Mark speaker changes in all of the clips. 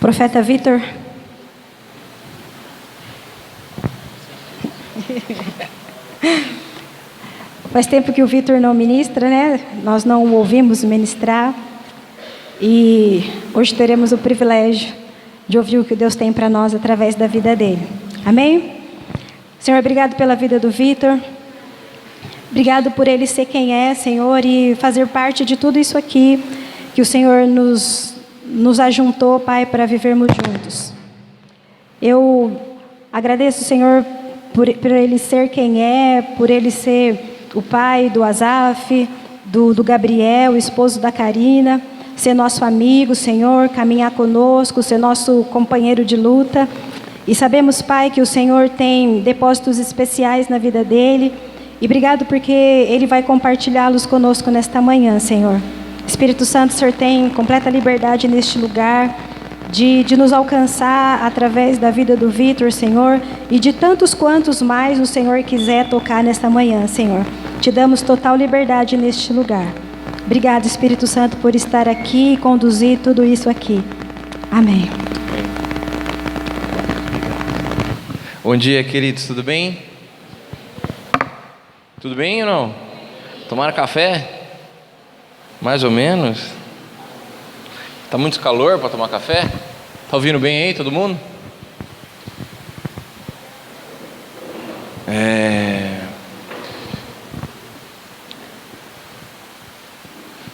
Speaker 1: Profeta Vitor. Faz tempo que o Vitor não ministra, né? Nós não o ouvimos ministrar. E hoje teremos o privilégio de ouvir o que Deus tem para nós através da vida dele. Amém? Senhor, obrigado pela vida do Vitor. Obrigado por ele ser quem é, Senhor, e fazer parte de tudo isso aqui que o Senhor nos ajuntou, Pai, para vivermos juntos. Eu agradeço, Senhor, por ele ser quem é, por ele ser o pai do Asaf, do Gabriel, o esposo da Karina, ser nosso amigo, Senhor, caminhar conosco, ser nosso companheiro de luta. E sabemos, Pai, que o Senhor tem depósitos especiais na vida dele. E obrigado porque ele vai compartilhá-los conosco nesta manhã, Senhor. Espírito Santo, o Senhor tem completa liberdade neste lugar de nos alcançar através da vida do Vitor, Senhor, e de tantos quantos mais o Senhor quiser tocar nesta manhã, Senhor. Te damos total liberdade neste lugar. Obrigado, Espírito Santo, por estar aqui e conduzir tudo isso aqui. Amém.
Speaker 2: Bom dia, queridos, tudo bem? Tudo bem ou não? Tomaram café? Mais ou menos. Tá muito calor para tomar café? Tá ouvindo bem aí, todo mundo?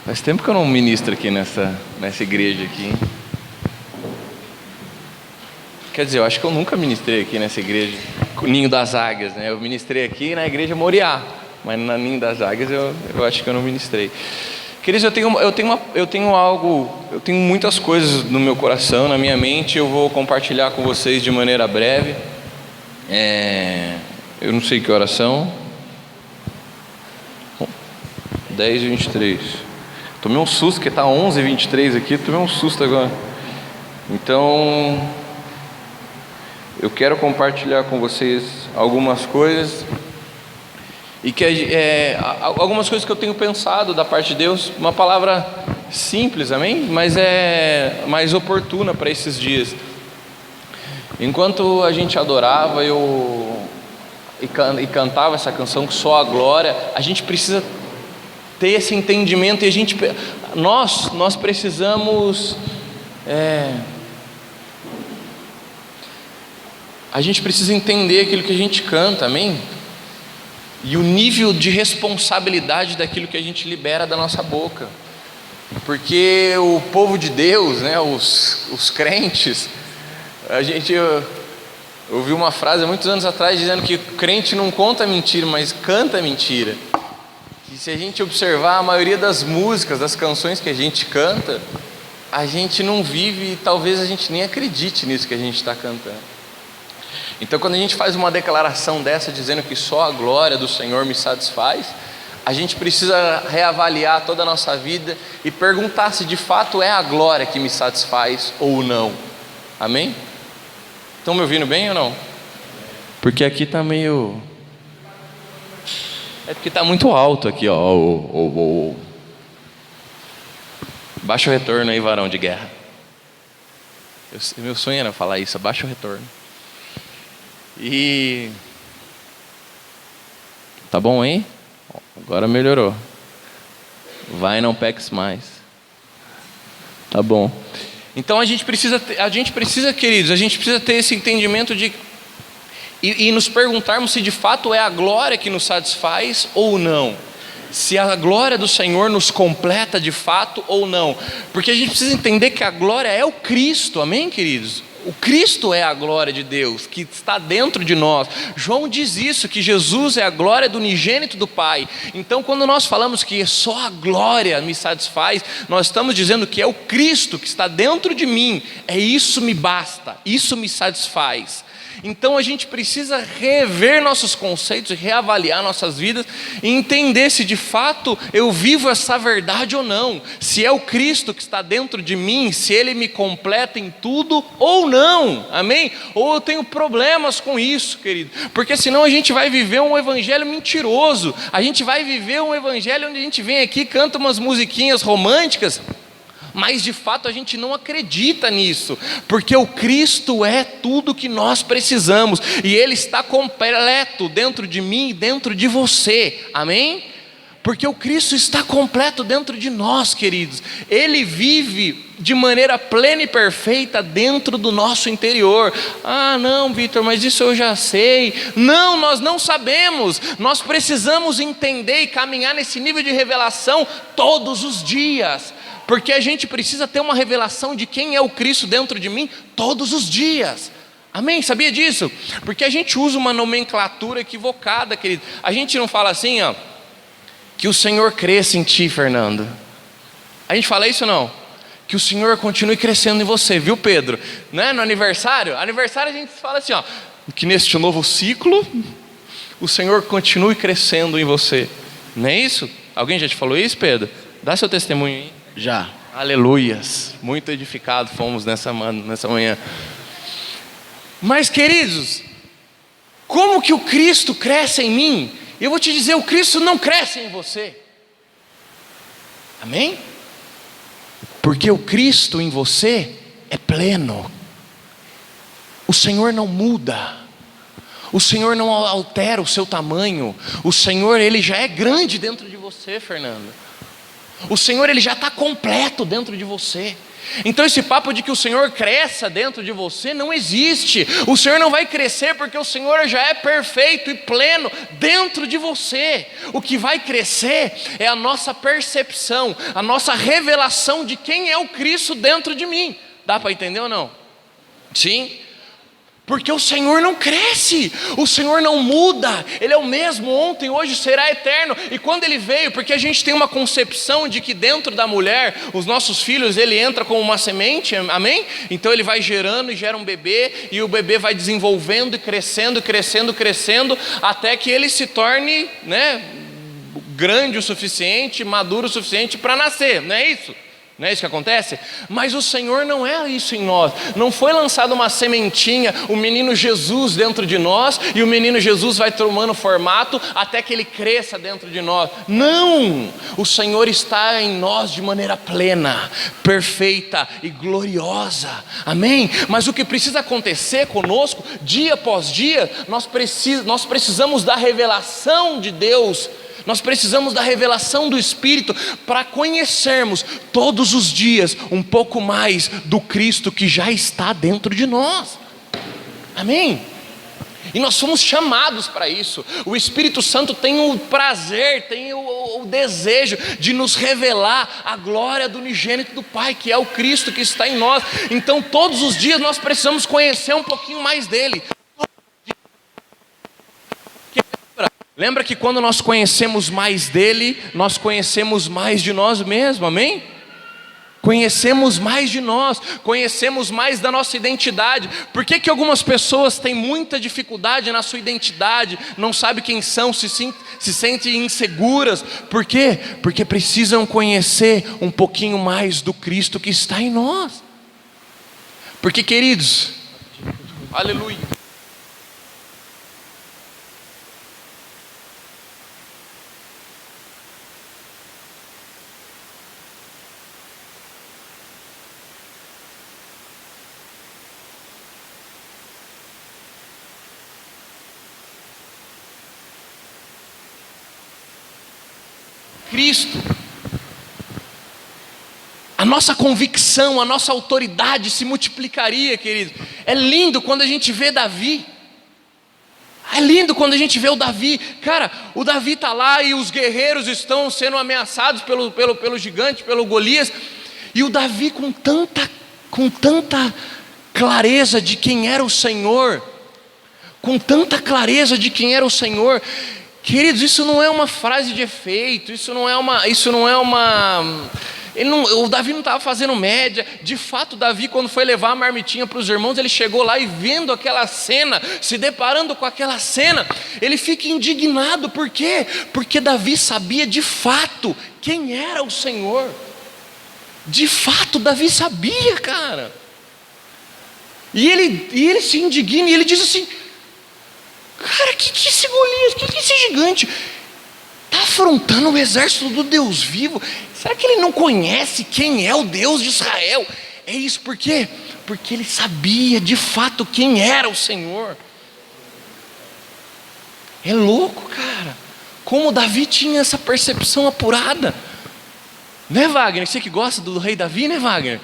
Speaker 2: Faz tempo que eu não ministro aqui nessa igreja aqui. Quer dizer, eu acho que eu nunca ministrei aqui nessa igreja, Ninho das Águias, né? Eu ministrei aqui na igreja Moriá, mas na Ninho das Águias eu acho que eu não ministrei. Queridos, eu tenho muitas coisas no meu coração, na minha mente. Eu vou compartilhar com vocês de maneira breve. Eu não sei que horas são. 10h23. Tomei um susto, porque está 11h23 aqui. Tomei um susto agora. Então, eu quero compartilhar com vocês algumas coisas. E que algumas coisas que eu tenho pensado da parte de Deus, uma palavra simples, amém? Mas é mais oportuna para esses dias. Enquanto a gente adorava e cantava essa canção, que só a glória, a gente precisa ter esse entendimento, e nós precisamos, a gente precisa entender aquilo que a gente canta, amém? E o nível de responsabilidade daquilo que a gente libera da nossa boca. Porque o povo de Deus, né, os crentes, eu ouvi uma frase há muitos anos atrás dizendo que o crente não conta mentira, mas canta mentira. E se a gente observar a maioria das músicas, das canções que a gente canta, a gente não vive e talvez a gente nem acredite nisso que a gente está cantando. Então, quando a gente faz uma declaração dessa, dizendo que só a glória do Senhor me satisfaz, a gente precisa reavaliar toda a nossa vida e perguntar se de fato é a glória que me satisfaz ou não. Amém? Estão me ouvindo bem ou não? Porque aqui está meio... porque está muito alto aqui, ó. Baixa o retorno aí, varão de guerra. Meu sonho era falar isso, baixa o retorno. E tá bom aí? Agora melhorou. Vai, não peques mais. Tá bom. Então a gente precisa, queridos, a gente precisa ter esse entendimento e nos perguntarmos se de fato é a glória que nos satisfaz ou não. Se a glória do Senhor nos completa de fato ou não. Porque a gente precisa entender que a glória é o Cristo, amém, queridos? O Cristo é a glória de Deus, que está dentro de nós. João diz isso, que Jesus é a glória do unigênito do Pai. Então, quando nós falamos que só a glória me satisfaz, nós estamos dizendo que é o Cristo que está dentro de mim. Isso me basta, isso me satisfaz. Então a gente precisa rever nossos conceitos, reavaliar nossas vidas e entender se de fato eu vivo essa verdade ou não. Se é o Cristo que está dentro de mim, se Ele me completa em tudo ou não, amém? Ou eu tenho problemas com isso, querido, porque senão a gente vai viver um evangelho mentiroso. A gente vai viver um evangelho onde a gente vem aqui, canta umas musiquinhas românticas, mas de fato a gente não acredita nisso, porque o Cristo é tudo que nós precisamos, e Ele está completo dentro de mim e dentro de você, amém? Porque o Cristo está completo dentro de nós, queridos. Ele vive de maneira plena e perfeita dentro do nosso interior. Ah, não, Vitor, mas isso eu já sei. Não, nós não sabemos. Nós precisamos entender e caminhar nesse nível de revelação todos os dias. Porque a gente precisa ter uma revelação de quem é o Cristo dentro de mim todos os dias. Amém? Sabia disso? Porque a gente usa uma nomenclatura equivocada, querido. A gente não fala assim, ó, que o Senhor cresça em ti, Fernando. A gente fala isso ou não? Que o Senhor continue crescendo em você, viu, Pedro? Né? No aniversário a gente fala assim, ó, que neste novo ciclo o Senhor continue crescendo em você. Não é isso? Alguém já te falou isso, Pedro? Dá seu testemunho aí.
Speaker 3: Já.
Speaker 2: Aleluias. Muito edificados fomos nessa manhã. Mas, queridos, como que o Cristo cresce em mim? Eu vou te dizer, o Cristo não cresce em você. Amém? Porque o Cristo em você é pleno. O Senhor não muda. O Senhor não altera o seu tamanho. O Senhor, Ele já é grande dentro de você, Fernando. O Senhor, Ele já está completo dentro de você. Então esse papo de que o Senhor cresça dentro de você não existe. O Senhor não vai crescer porque o Senhor já é perfeito e pleno dentro de você. O que vai crescer é a nossa percepção, a nossa revelação de quem é o Cristo dentro de mim. Dá para entender ou não? Sim? Porque o Senhor não cresce, o Senhor não muda, Ele é o mesmo ontem, hoje, será eterno. E quando Ele veio, porque a gente tem uma concepção de que dentro da mulher, os nossos filhos, Ele entra como uma semente, amém? Então Ele vai gerando e gera um bebê, e o bebê vai desenvolvendo e crescendo, crescendo, crescendo, até que ele se torne, né, grande o suficiente, maduro o suficiente para nascer, não é isso? Não é isso que acontece? Mas o Senhor não é isso em nós. Não foi lançada uma sementinha, o menino Jesus dentro de nós, e o menino Jesus vai tomando formato até que ele cresça dentro de nós. Não! O Senhor está em nós de maneira plena, perfeita e gloriosa. Amém? Mas o que precisa acontecer conosco, dia após dia, nós precisamos da revelação de Deus. Nós precisamos da revelação do Espírito para conhecermos todos os dias um pouco mais do Cristo que já está dentro de nós. Amém? E nós somos chamados para isso. O Espírito Santo tem o prazer, tem o desejo de nos revelar a glória do unigênito do Pai, que é o Cristo que está em nós. Então todos os dias nós precisamos conhecer um pouquinho mais dele. Lembra que quando nós conhecemos mais dele, nós conhecemos mais de nós mesmos, amém? Conhecemos mais de nós, conhecemos mais da nossa identidade. Por que algumas pessoas têm muita dificuldade na sua identidade, não sabem quem são, se sentem inseguras? Por quê? Porque precisam conhecer um pouquinho mais do Cristo que está em nós. Porque, queridos, aleluia. Cristo, a nossa convicção, a nossa autoridade se multiplicaria, querido. É lindo quando a gente vê Davi. É lindo quando a gente vê o Davi. Cara, o Davi está lá e os guerreiros estão sendo ameaçados pelo gigante, pelo Golias. E o Davi com tanta clareza de quem era o Senhor, com tanta clareza de quem era o Senhor. Queridos, isso não é uma frase de efeito, o Davi não estava fazendo média. De fato, Davi, quando foi levar a marmitinha para os irmãos, ele chegou lá e vendo aquela cena, se deparando com aquela cena, ele fica indignado. Por quê? Porque Davi sabia de fato quem era o Senhor. De fato, Davi sabia, cara. E ele se indigna e ele diz assim: cara, que esse Golias, que esse gigante? está afrontando o exército do Deus vivo. Será que ele não conhece quem é o Deus de Israel? É isso, por quê? Porque ele sabia de fato quem era o Senhor. É louco, cara, como Davi tinha essa percepção apurada. Né, Wagner? Você que gosta do rei Davi, né, Wagner?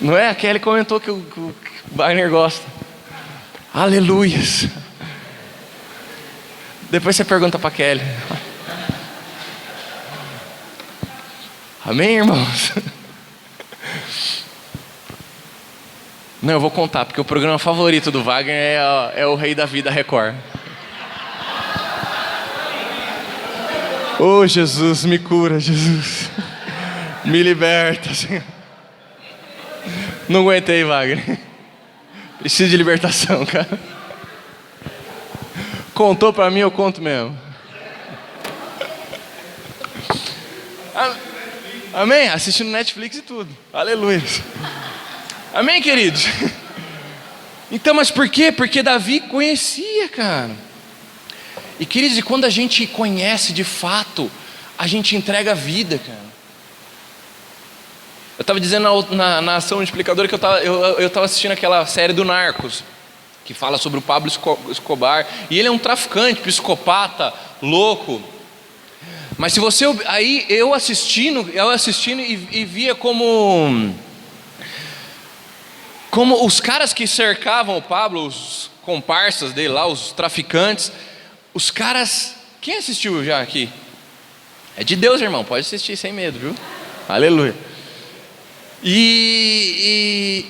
Speaker 2: Não é? A Kelly comentou que o Wagner gosta. Aleluias. Depois você pergunta para Kelly. Amém, irmãos? Não, eu vou contar, porque o programa favorito do Wagner é o Rei Davi da Record. Oh, Jesus, me cura, Jesus. Me liberta, Senhor. Não aguentei, Wagner. Preciso de libertação, cara. Contou pra mim, eu conto mesmo. Amém? Assistindo Netflix e tudo. Aleluia. Amém, queridos? Então, mas por quê? Porque Davi conhecia, cara. E queridos, e quando a gente conhece de fato, a gente entrega a vida, cara. Eu estava dizendo na ação multiplicadora que eu estava assistindo aquela série do Narcos, que fala sobre o Pablo Escobar, e ele é um traficante, psicopata, louco. Mas se você, aí eu assistindo e via como os caras que cercavam o Pablo, os comparsas dele lá, os traficantes, os caras, quem assistiu já aqui? É de Deus, irmão, pode assistir sem medo, viu? Aleluia. E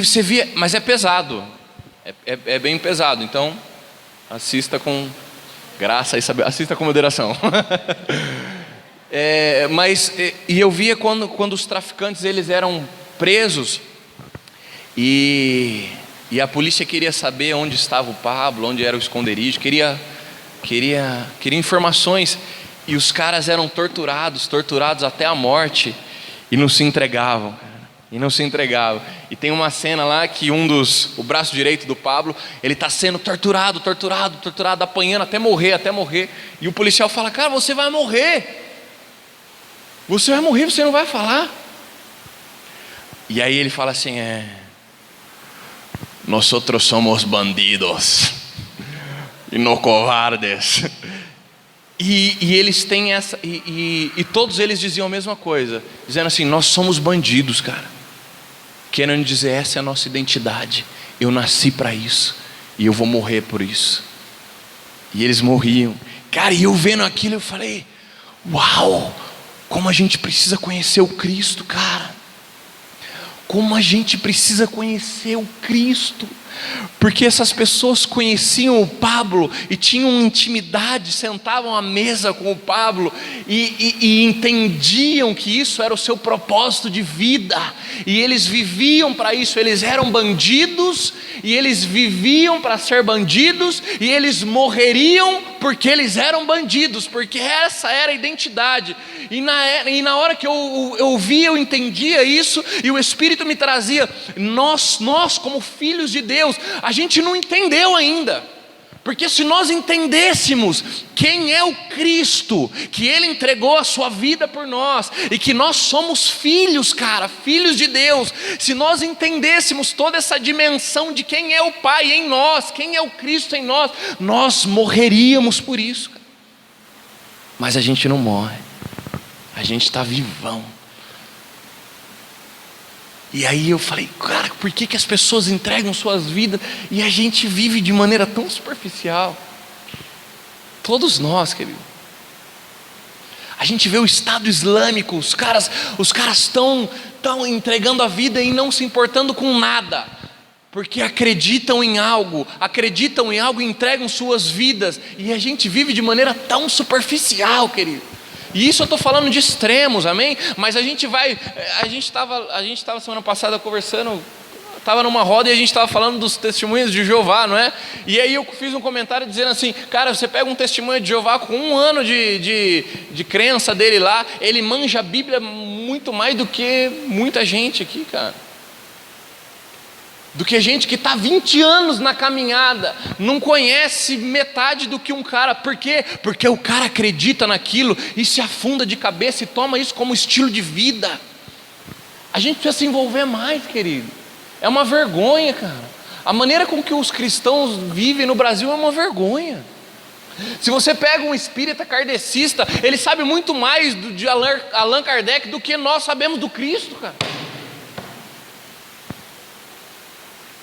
Speaker 2: você via, mas é pesado, é bem pesado, então assista com graça e saber, assista com moderação. E eu via quando os traficantes eles eram presos e a polícia queria saber onde estava o Pablo, onde era o esconderijo, queria informações. E os caras eram torturados até a morte, e não se entregavam, cara, e não se entregavam. E tem uma cena lá que o braço direito do Pablo, ele está sendo torturado, apanhando até morrer, e o policial fala: cara, você vai morrer, você não vai falar. E aí ele fala assim: nós somos bandidos, e não covardes. E eles têm essa, e todos eles diziam a mesma coisa, dizendo assim: nós somos bandidos, cara. Querendo dizer, essa é a nossa identidade. Eu nasci para isso, e eu vou morrer por isso. E eles morriam, cara. E eu vendo aquilo, eu falei: uau, como a gente precisa conhecer o Cristo, cara. Como a gente precisa conhecer o Cristo. Porque essas pessoas conheciam o Pablo e tinham intimidade, sentavam à mesa com o Pablo e entendiam que isso era o seu propósito de vida, e eles viviam para isso. Eles eram bandidos e eles viviam para ser bandidos, e eles morreriam porque eles eram bandidos, porque essa era a identidade. E na hora que eu via, eu entendia isso, e o Espírito me trazia: nós como filhos de Deus, a gente não entendeu ainda, porque se nós entendêssemos quem é o Cristo, que Ele entregou a sua vida por nós, e que nós somos filhos, cara, filhos de Deus, se nós entendêssemos toda essa dimensão de quem é o Pai em nós, quem é o Cristo em nós, nós morreríamos por isso, cara. Mas a gente não morre, a gente está vivão. E aí eu falei: cara, por que as pessoas entregam suas vidas e a gente vive de maneira tão superficial? Todos nós, querido. A gente vê o Estado Islâmico, os caras estão entregando a vida e não se importando com nada, porque acreditam em algo e entregam suas vidas, e a gente vive de maneira tão superficial, querido. E isso eu estou falando de extremos, amém? Mas a gente estava semana passada conversando, estava numa roda e a gente estava falando dos testemunhos de Jeová, não é? E aí eu fiz um comentário dizendo assim: cara, você pega um testemunho de Jeová com 1 ano de crença dele lá, ele manja a Bíblia muito mais do que muita gente aqui, cara. do que gente que está 20 anos na caminhada, não conhece metade do que um cara. Por quê? Porque o cara acredita naquilo e se afunda de cabeça e toma isso como estilo de vida. A gente precisa se envolver mais, querido. É uma vergonha, cara. A maneira com que os cristãos vivem no Brasil é uma vergonha. Se você pega um espírita kardecista, ele sabe muito mais de Allan Kardec do que nós sabemos do Cristo, cara.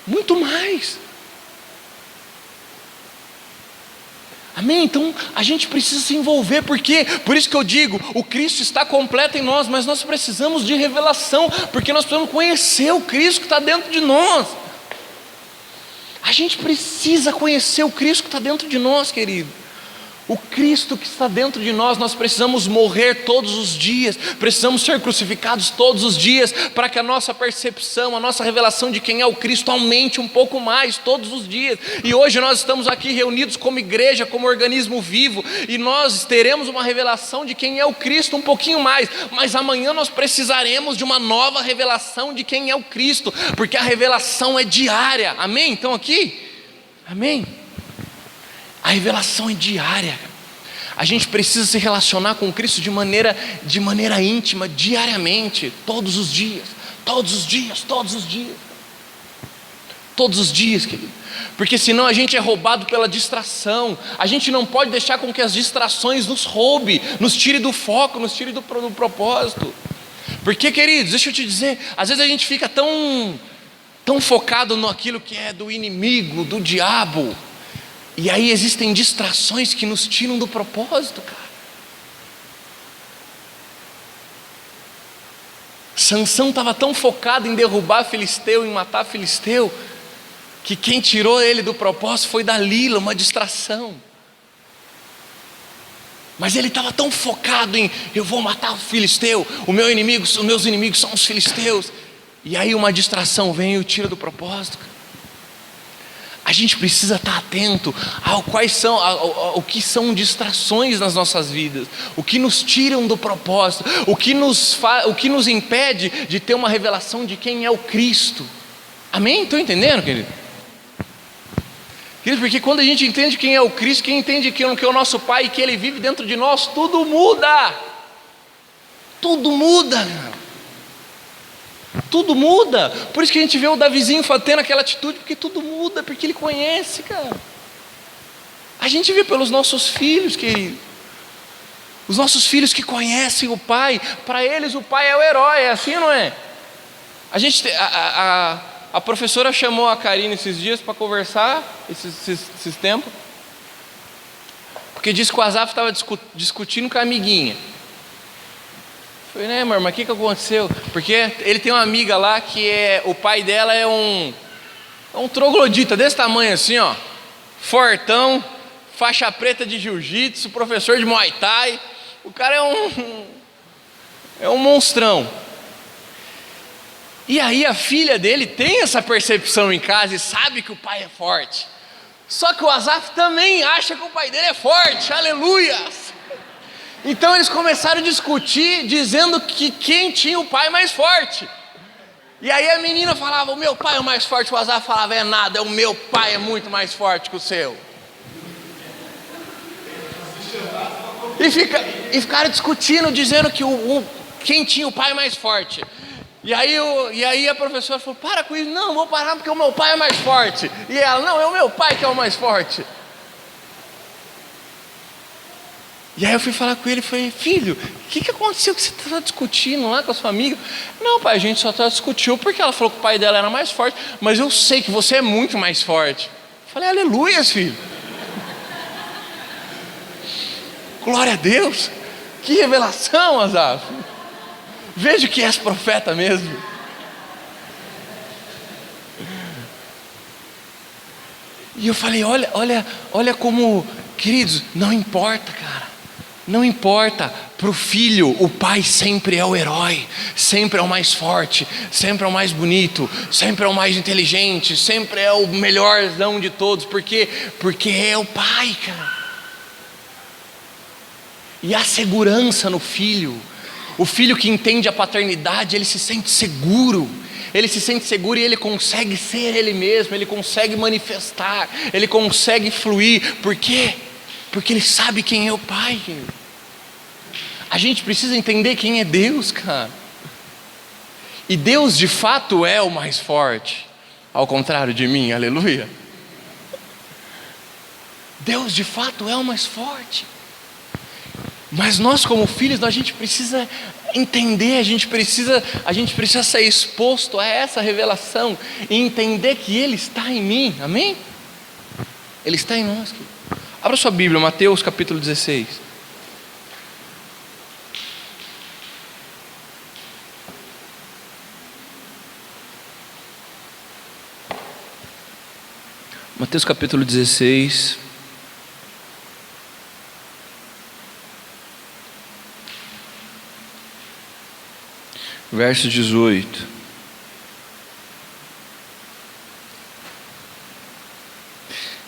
Speaker 2: Muito mais. Amém? Então a gente precisa se envolver, porque por isso que eu digo, o Cristo está completo em nós, mas nós precisamos de revelação, porque nós precisamos conhecer o Cristo que está dentro de nós. A gente precisa conhecer o Cristo que está dentro de nós, querido. O Cristo que está dentro de nós, nós precisamos morrer todos os dias, precisamos ser crucificados todos os dias, para que a nossa percepção, a nossa revelação de quem é o Cristo aumente um pouco mais todos os dias. E hoje nós estamos aqui reunidos como igreja, como organismo vivo, e nós teremos uma revelação de quem é o Cristo um pouquinho mais, mas amanhã nós precisaremos de uma nova revelação de quem é o Cristo, porque a revelação é diária. Amém? Então aqui, amém? A revelação é diária. A gente precisa se relacionar com Cristo de maneira íntima, diariamente, todos os dias, todos os dias, todos os dias. Todos os dias, querido. Porque senão a gente é roubado pela distração. A gente não pode deixar com que as distrações nos roubem, nos tire do foco, nos tire do propósito. Porque, queridos, deixa eu te dizer, às vezes a gente fica tão focado naquilo que é do inimigo, do diabo. E aí existem distrações que nos tiram do propósito, cara. Sansão estava tão focado em derrubar Filisteu, em matar Filisteu, que quem tirou ele do propósito foi Dalila, uma distração. Mas ele estava tão focado em, eu vou matar o Filisteu, os meus inimigos são os filisteus. E aí uma distração vem e o tira do propósito, cara. A gente precisa estar atento ao que são distrações nas nossas vidas, o que nos tiram do propósito, o que nos impede de ter uma revelação de quem é o Cristo. Amém? Estão entendendo, querido? Porque quando a gente entende quem é o Cristo, quem entende que é o nosso Pai e que Ele vive dentro de nós, tudo muda. Tudo muda, cara. Tudo muda. Por isso que a gente vê o Davizinho tendo aquela atitude, porque tudo muda, porque ele conhece, cara. A gente vê pelos nossos filhos, querido. Os nossos filhos que conhecem o Pai, para eles o Pai é o herói, é assim, não é? A professora chamou a Karine esses dias para conversar, esses tempos, porque disse que o Azaf estava discutindo com a amiguinha. Falei, né, amor, mas o que aconteceu? Porque ele tem uma amiga lá que o pai dela é um troglodita desse tamanho assim, ó, fortão, faixa preta de jiu-jitsu, professor de Muay Thai. O cara é um monstrão. E aí a filha dele tem essa percepção em casa e sabe que o pai é forte. Só que o Azaf também acha que o pai dele é forte, aleluia! Então eles começaram a discutir, dizendo que quem tinha o pai mais forte. E aí a menina falava, o meu pai é o mais forte. O Azaf falava, é nada, o meu pai é muito mais forte que o seu. E ficaram discutindo, dizendo que quem tinha o pai mais forte. E aí a professora falou, para com isso. Não vou parar porque o meu pai é mais forte. E ela, não, é o meu pai que é o mais forte. E aí eu fui falar com ele e falei, filho, o que aconteceu que você está discutindo lá com a sua amiga? Não, pai, a gente só discutiu porque ela falou que o pai dela era mais forte, mas eu sei que você é muito mais forte. Eu falei, aleluia, filho. Glória a Deus. Que revelação, Azaf. Vejo que és profeta mesmo. E eu falei, olha como, queridos, não importa, cara. Não importa, para o filho, o pai sempre é o herói, sempre é o mais forte, sempre é o mais bonito, sempre é o mais inteligente, sempre é o melhorzão de todos, porque é o pai, cara. E há segurança no filho. O filho que entende a paternidade, ele se sente seguro, Ele se sente seguro e ele consegue ser ele mesmo, ele consegue manifestar, ele consegue fluir. Por quê? Porque ele sabe quem é o Pai. A gente precisa entender quem é Deus, cara. E Deus de fato é o mais forte, ao contrário de mim, aleluia. Deus de fato é o mais forte. Mas nós como filhos, a gente precisa entender, a gente precisa ser exposto a essa revelação e entender que Ele está em mim, amém? Ele está em nós. Abra sua Bíblia, Mateus capítulo 16. Mateus capítulo 16. Verso 18.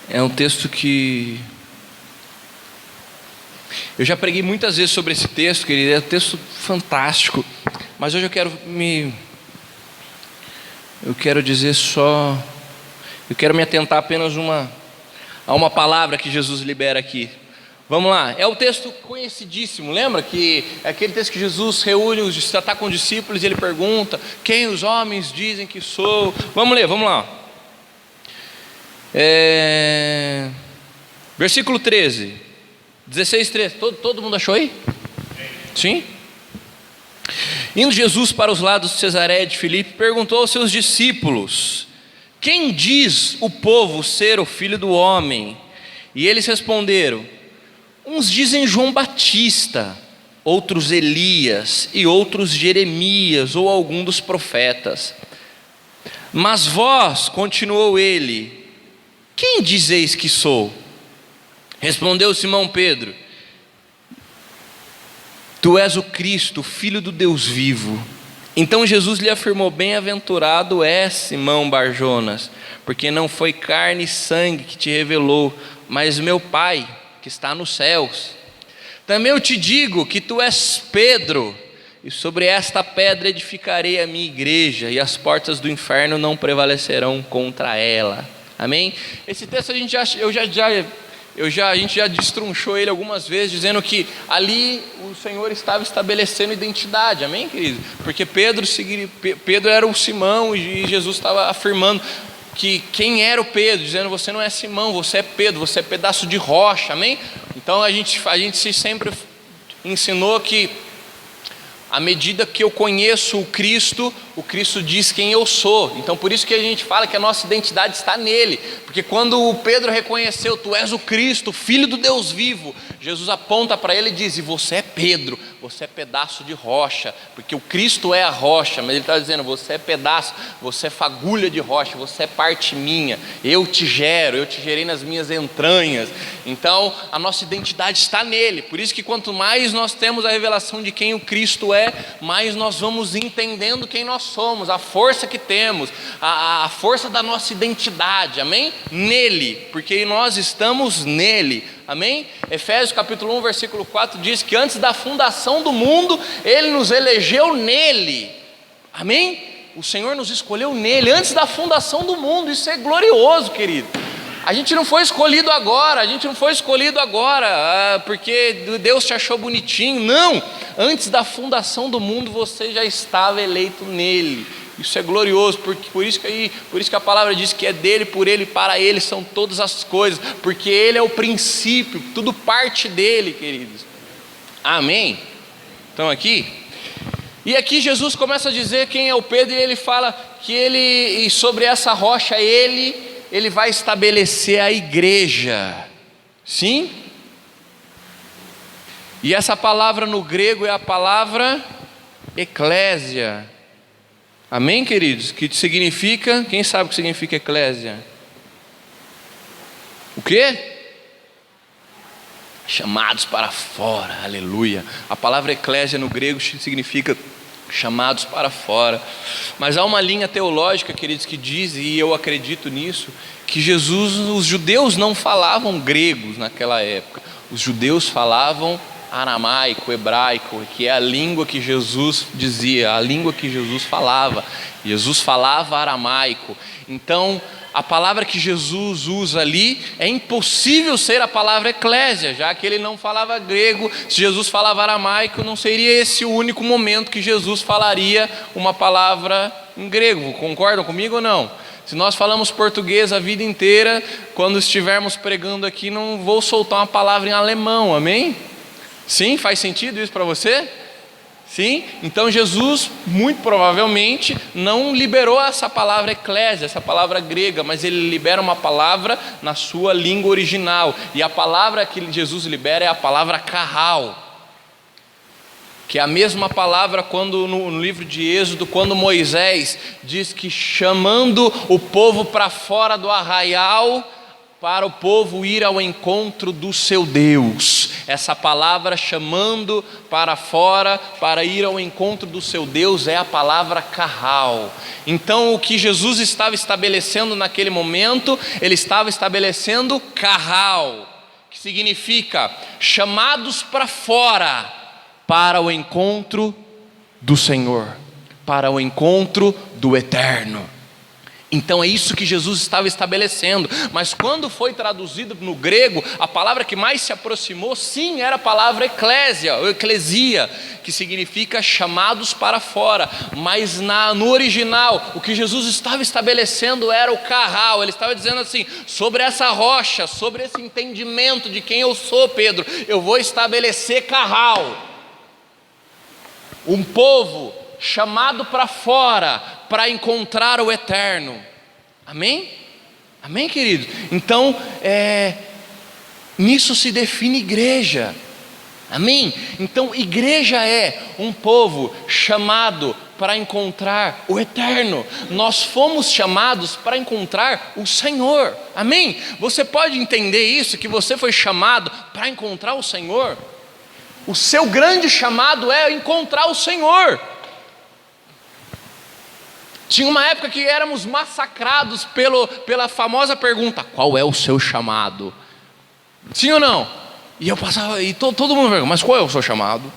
Speaker 2: É um texto que eu já preguei muitas vezes sobre esse texto, querido. É um texto fantástico. Mas hoje eu quero me atentar apenas a uma palavra que Jesus libera aqui. Vamos lá, é o texto conhecidíssimo, lembra que é aquele texto que Jesus reúne, está com os discípulos e ele pergunta: quem os homens dizem que sou? Vamos ler, vamos lá. Versículo 13, 16, 13, todo mundo achou aí? Sim? Indo Jesus para os lados de Cesareia de Filipe, perguntou aos seus discípulos: quem diz o povo ser o Filho do Homem? E eles responderam: uns dizem João Batista, outros Elias e outros Jeremias ou algum dos profetas. Mas vós, continuou ele, quem dizeis que sou? Respondeu Simão Pedro: tu és o Cristo, Filho do Deus vivo. Então Jesus lhe afirmou: bem-aventurado és, Simão Barjonas, porque não foi carne e sangue que te revelou, mas meu Pai que está nos céus. Também eu te digo que tu és Pedro, e sobre esta pedra edificarei a minha igreja, e as portas do inferno não prevalecerão contra ela. Amém? Esse texto a gente já destrinchou ele algumas vezes, dizendo que ali o Senhor estava estabelecendo identidade, amém, querido? Porque Pedro era o Simão, e Jesus estava afirmando que quem era o Pedro, dizendo: você não é Simão, você é Pedro, você é pedaço de rocha, amém? Então a gente sempre ensinou que à medida que eu conheço o Cristo diz quem eu sou. Então por isso que a gente fala que a nossa identidade está nele, porque quando o Pedro reconheceu: tu és o Cristo, Filho do Deus vivo, Jesus aponta para ele e diz: e você é Pedro, você é pedaço de rocha, porque o Cristo é a rocha, mas ele está dizendo: você é pedaço, você é fagulha de rocha, você é parte minha, eu te gerei nas minhas entranhas. Então a nossa identidade está nele. Por isso que quanto mais nós temos a revelação de quem o Cristo é, mais nós vamos entendendo quem nós somos, a força que temos, a força da nossa identidade, amém? Nele, porque nós estamos nele, amém? Efésios capítulo 1, versículo 4 diz que antes da fundação do mundo, Ele nos elegeu nele, amém? O Senhor nos escolheu nele, antes da fundação do mundo. Isso é glorioso, querido. A gente não foi escolhido agora, porque Deus te achou bonitinho, não. Antes da fundação do mundo você já estava eleito nele. Isso é glorioso, por isso que a palavra diz que é dele, por ele e para ele são todas as coisas, porque ele é o princípio, tudo parte dele, queridos. Amém? Então e aqui Jesus começa a dizer quem é o Pedro, e ele fala que e sobre essa rocha ele vai estabelecer a igreja. Sim? E essa palavra no grego é a palavra eclésia. Amém, queridos? Que significa, quem sabe o que significa eclésia? O quê? Chamados para fora, aleluia. A palavra eclésia no grego significa chamados para fora. Mas há uma linha teológica, queridos, que diz, e eu acredito nisso, que os judeus não falavam gregos naquela época. Os judeus falavam aramaico, hebraico, que é a língua que Jesus dizia, a língua que Jesus falava. Jesus falava aramaico. Então, a palavra que Jesus usa ali é impossível ser a palavra eclésia, já que ele não falava grego. Se Jesus falava aramaico, não seria esse o único momento que Jesus falaria uma palavra em grego. Concordam comigo ou não? Se nós falamos português a vida inteira, quando estivermos pregando aqui, não vou soltar uma palavra em alemão, amém? Sim? Faz sentido isso para você? Sim? Então Jesus, muito provavelmente, não liberou essa palavra eclésia, essa palavra grega, mas ele libera uma palavra na sua língua original. E a palavra que Jesus libera é a palavra carral, que é a mesma palavra quando no livro de Êxodo, quando Moisés diz que chamando o povo para fora do arraial, para o povo ir ao encontro do seu Deus. Essa palavra chamando para fora, para ir ao encontro do seu Deus, é a palavra carral. Então o que Jesus estava estabelecendo naquele momento, ele estava estabelecendo carral, que significa chamados para fora, para o encontro do Senhor, para o encontro do Eterno. Então é isso que Jesus estava estabelecendo. Mas quando foi traduzido no grego, a palavra que mais se aproximou, sim, era a palavra eclésia, ou eclesia, que significa chamados para fora. Mas no original, o que Jesus estava estabelecendo era o carral. Ele estava dizendo assim: sobre essa rocha, sobre esse entendimento de quem eu sou, Pedro, eu vou estabelecer carral. Um povo chamado para fora, para encontrar o Eterno. Amém? Amém, querido? Então, nisso se define igreja. Amém? Então, igreja é um povo chamado para encontrar o Eterno. Nós fomos chamados para encontrar o Senhor. Amém? Você pode entender isso, que você foi chamado para encontrar o Senhor? O seu grande chamado é encontrar o Senhor. Tinha uma época que éramos massacrados pela famosa pergunta: qual é o seu chamado? Sim ou não? E eu passava, e todo mundo perguntava: mas qual é o seu chamado?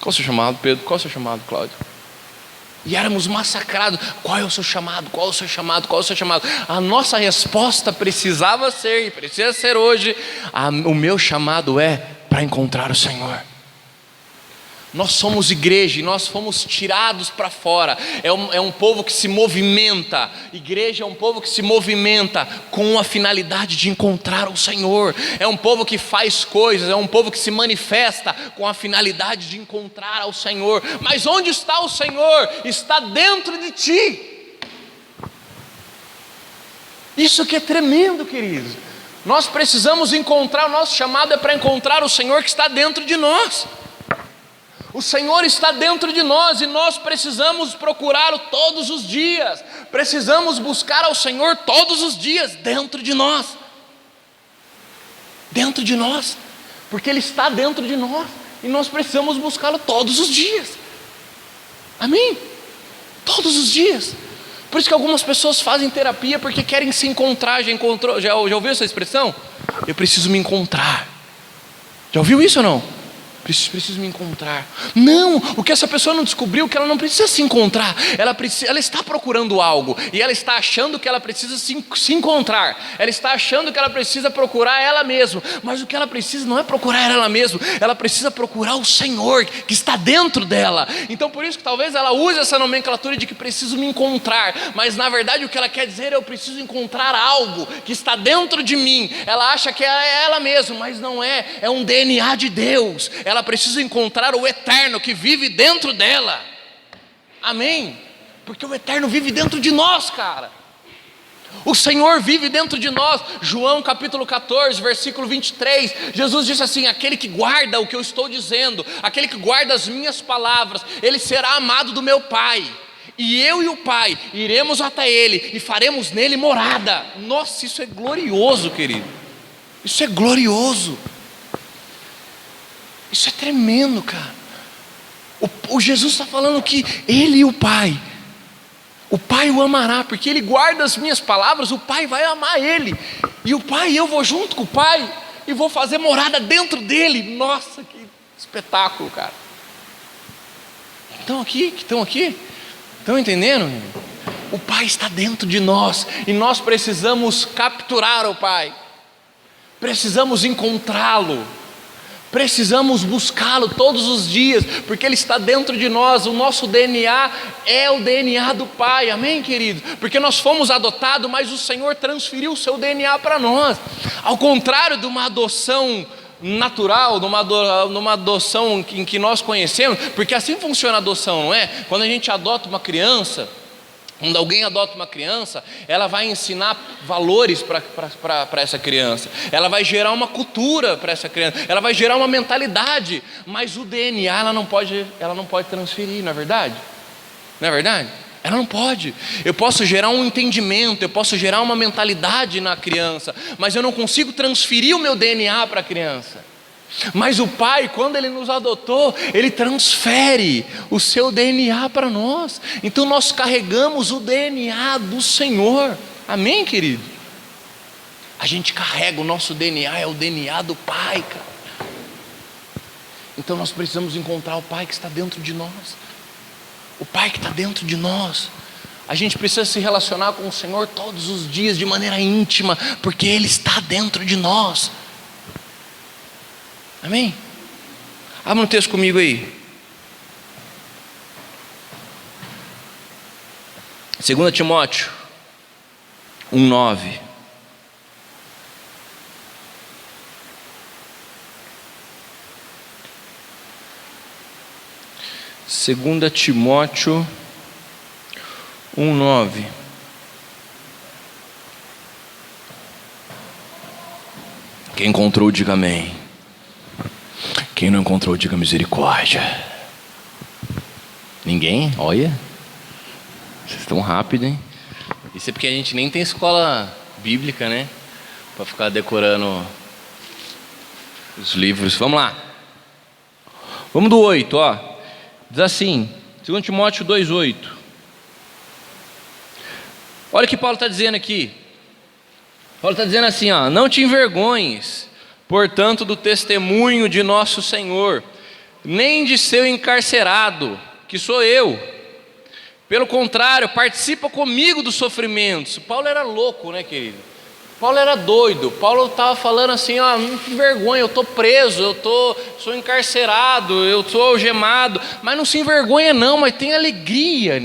Speaker 2: Qual é o seu chamado, Pedro? Qual é o seu chamado, Cláudio? E éramos massacrados: qual é o seu chamado? Qual é o seu chamado? Qual é o seu chamado? A nossa resposta precisava ser, e precisa ser hoje: o meu chamado é para encontrar o Senhor. Nós somos igreja e nós fomos tirados para fora. É um povo que se movimenta. Igreja é um povo que se movimenta com a finalidade de encontrar o Senhor. É um povo que faz coisas, é um povo que se manifesta com a finalidade de encontrar ao Senhor. Mas onde está o Senhor? Está dentro de ti. Isso que é tremendo, queridos. Nós precisamos encontrar, o nosso chamado é para encontrar o Senhor que está dentro de nós. O Senhor está dentro de nós e nós precisamos procurá-lo todos os dias. Precisamos buscar ao Senhor todos os dias dentro de nós. Dentro de nós, porque Ele está dentro de nós e nós precisamos buscá-lo todos os dias. Amém? Todos os dias. Por isso que algumas pessoas fazem terapia porque querem se encontrar. Já ouviu essa expressão? Eu preciso me encontrar. Já ouviu isso ou não? Preciso me encontrar. Não, o que essa pessoa não descobriu é que ela não precisa se encontrar. Ela está procurando algo e ela está achando que ela precisa se encontrar. Ela está achando que ela precisa procurar ela mesma. Mas o que ela precisa não é procurar ela mesma. Ela precisa procurar o Senhor que está dentro dela. Então por isso que talvez ela use essa nomenclatura de que preciso me encontrar. Mas na verdade o que ela quer dizer é: eu preciso encontrar algo que está dentro de mim. Ela acha que é ela mesma, mas não é. É um DNA de Deus. Ela precisa encontrar o Eterno que vive dentro dela. Amém? Porque o Eterno vive dentro de nós, cara. O Senhor vive dentro de nós. João capítulo 14, versículo 23, Jesus disse assim: aquele que guarda o que eu estou dizendo, aquele que guarda as minhas palavras, ele será amado do meu Pai. E eu e o Pai iremos até ele e faremos nele morada. Nossa, isso é glorioso, querido. Isso é glorioso. Isso é tremendo, cara. O Jesus está falando que Ele e o Pai o amará, porque Ele guarda as minhas palavras. O Pai vai amar Ele, e o Pai, eu vou junto com o Pai e vou fazer morada dentro dele. Nossa, Espetáculo, cara. Estão aqui? Estão entendendo? O Pai está dentro de nós e nós precisamos capturar o Pai. Precisamos encontrá-lo. Precisamos buscá-lo todos os dias, porque Ele está dentro de nós. O nosso DNA é o DNA do Pai, amém, querido? Porque nós fomos adotados, mas o Senhor transferiu o seu DNA para nós. Ao contrário de uma adoção natural, numa adoção em que nós conhecemos, porque assim funciona a adoção, não é? Quando a gente adota uma criança, quando alguém adota uma criança, ela vai ensinar valores para essa criança, ela vai gerar uma cultura para essa criança, ela vai gerar uma mentalidade, mas o DNA ela não pode transferir, não é verdade? Não é verdade? Ela não pode. Eu posso gerar um entendimento, eu posso gerar uma mentalidade na criança, mas eu não consigo transferir o meu DNA para a criança. Mas o Pai, quando Ele nos adotou, Ele transfere o seu DNA para nós. Então nós carregamos o DNA do Senhor. Amém, querido? A gente carrega o nosso DNA, é o DNA do Pai, cara. Então nós precisamos encontrar o Pai que está dentro de nós. O Pai que está dentro de nós. A gente precisa se relacionar com o Senhor todos os dias de maneira íntima, porque Ele está dentro de nós. Amém? Abra um texto comigo aí. 2 Timóteo 1:9. Segunda Timóteo 1:9. Quem encontrou, diga amém. Quem não encontrou, diga misericórdia. Ninguém? Olha. Vocês estão rápidos, hein? Isso é porque a gente nem tem escola bíblica, né? Para ficar decorando os livros. Vamos lá. Vamos do 8, ó. Diz assim, 2 Timóteo 2:8. Olha o que Paulo está dizendo aqui. Paulo está dizendo assim, ó: não te envergonhes, portanto, do testemunho de nosso Senhor, nem de seu encarcerado, que sou eu. Pelo contrário, participa comigo dos sofrimentos. Paulo era louco, né, querido? Paulo era doido. Paulo estava falando assim, ó, não te envergonha, eu estou preso, sou encarcerado, eu estou algemado, mas não se envergonha não, mas tem alegria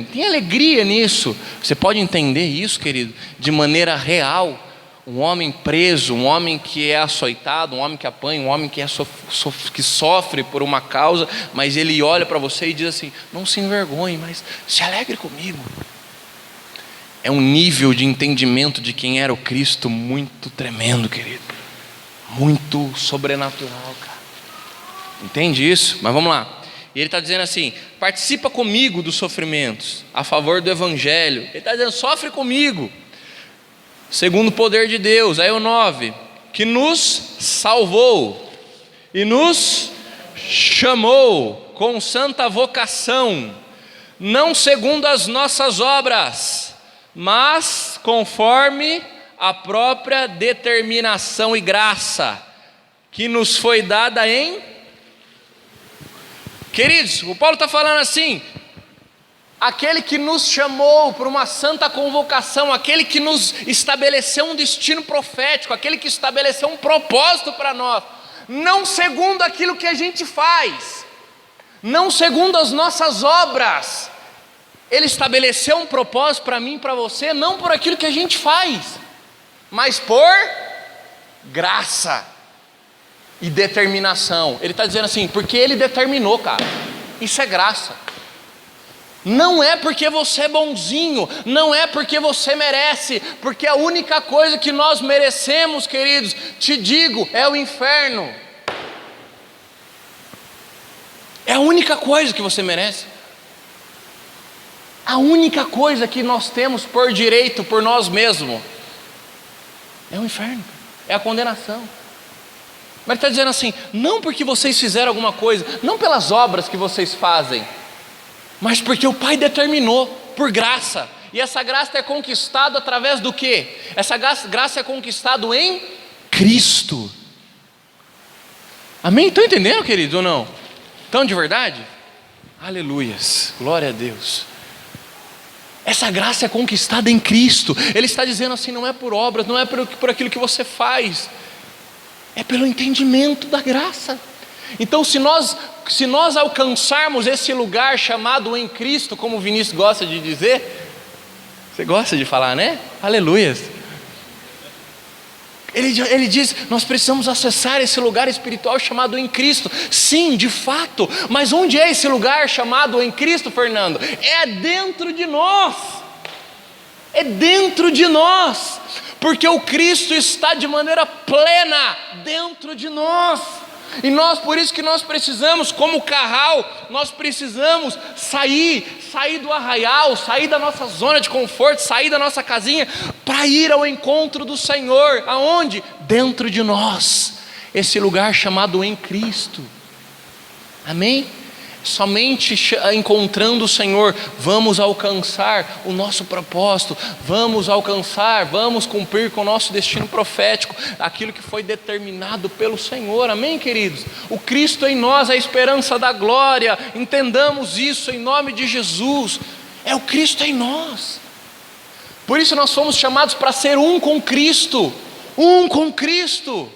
Speaker 2: nisso. Você pode entender isso, querido, de maneira real. Um homem preso, um homem que é açoitado, um homem que apanha, um homem que sofre por uma causa, mas ele olha para você e diz assim: não se envergonhe, mas se alegre comigo. É um nível de entendimento de quem era o Cristo muito tremendo, querido, muito sobrenatural, cara. Entende isso? Mas vamos lá. E ele está dizendo assim: participa comigo dos sofrimentos a favor do Evangelho. Ele está dizendo: sofre comigo, segundo o poder de Deus. Aí o 9, que nos salvou e nos chamou com santa vocação, não segundo as nossas obras, mas conforme a própria determinação e graça que nos foi dada em... Queridos, o Paulo está falando assim: aquele que nos chamou por uma santa convocação, aquele que nos estabeleceu um destino profético, aquele que estabeleceu um propósito para nós, não segundo aquilo que a gente faz, não segundo as nossas obras. Ele estabeleceu um propósito para mim e para você, não por aquilo que a gente faz, mas por graça e determinação. Ele está dizendo assim, porque Ele determinou, cara. Isso é graça. Não é porque você é bonzinho, não é porque você merece, porque a única coisa que nós merecemos, queridos, te digo, é o inferno. É a única coisa que você merece. A única coisa que nós temos por direito, por nós mesmos, é o inferno, é a condenação. Mas ele está dizendo assim, não porque vocês fizeram alguma coisa, não pelas obras que vocês fazem, mas porque o Pai determinou, por graça. E essa graça é conquistada através do quê? Essa graça é conquistada em Cristo. Amém? Estão entendendo, querido, ou não? Então, de verdade? Aleluias, glória a Deus. Essa graça é conquistada em Cristo. Ele está dizendo assim, não é por obras, não é por aquilo que você faz, é pelo entendimento da graça. Então, se nós alcançarmos esse lugar chamado em Cristo, como o Vinícius gosta de dizer, você gosta de falar, né? Aleluias. Ele diz, nós precisamos acessar esse lugar espiritual chamado em Cristo. Sim, de fato, mas onde é esse lugar chamado em Cristo, Fernando? É dentro de nós. É dentro de nós, porque o Cristo está de maneira plena dentro de nós. E por isso que nós precisamos, como Carral, nós precisamos sair do arraial, sair da nossa zona de conforto, sair da nossa casinha, para ir ao encontro do Senhor. Aonde? Dentro de nós, esse lugar chamado em Cristo. Amém? Somente encontrando o Senhor, vamos alcançar o nosso propósito, vamos cumprir com o nosso destino profético, aquilo que foi determinado pelo Senhor. Amém, queridos? O Cristo em nós, a esperança da glória, entendamos isso em nome de Jesus. É o Cristo em nós. Por isso nós fomos chamados para ser um com Cristo. Um com Cristo.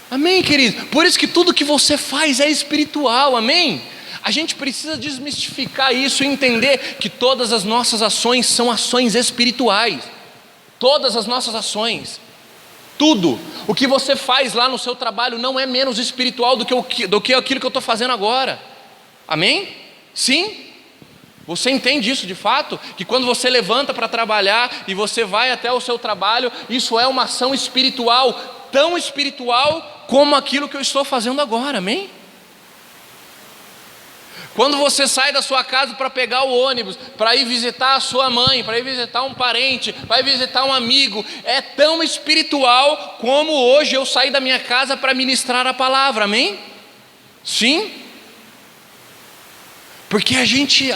Speaker 2: Amém, querido? Por isso que tudo que você faz é espiritual, amém? A gente precisa desmistificar isso e entender que todas as nossas ações são ações espirituais. Todas as nossas ações, tudo. O que você faz lá no seu trabalho não é menos espiritual do que aquilo que eu estou fazendo agora. Amém? Sim? Você entende isso de fato? Que quando você levanta para trabalhar e você vai até o seu trabalho, isso é uma ação espiritual, tão espiritual como aquilo que eu estou fazendo agora, amém? Quando você sai da sua casa para pegar o ônibus, para ir visitar a sua mãe, para ir visitar um parente, para ir visitar um amigo, é tão espiritual como hoje eu saí da minha casa para ministrar a palavra, amém? Sim? Porque a gente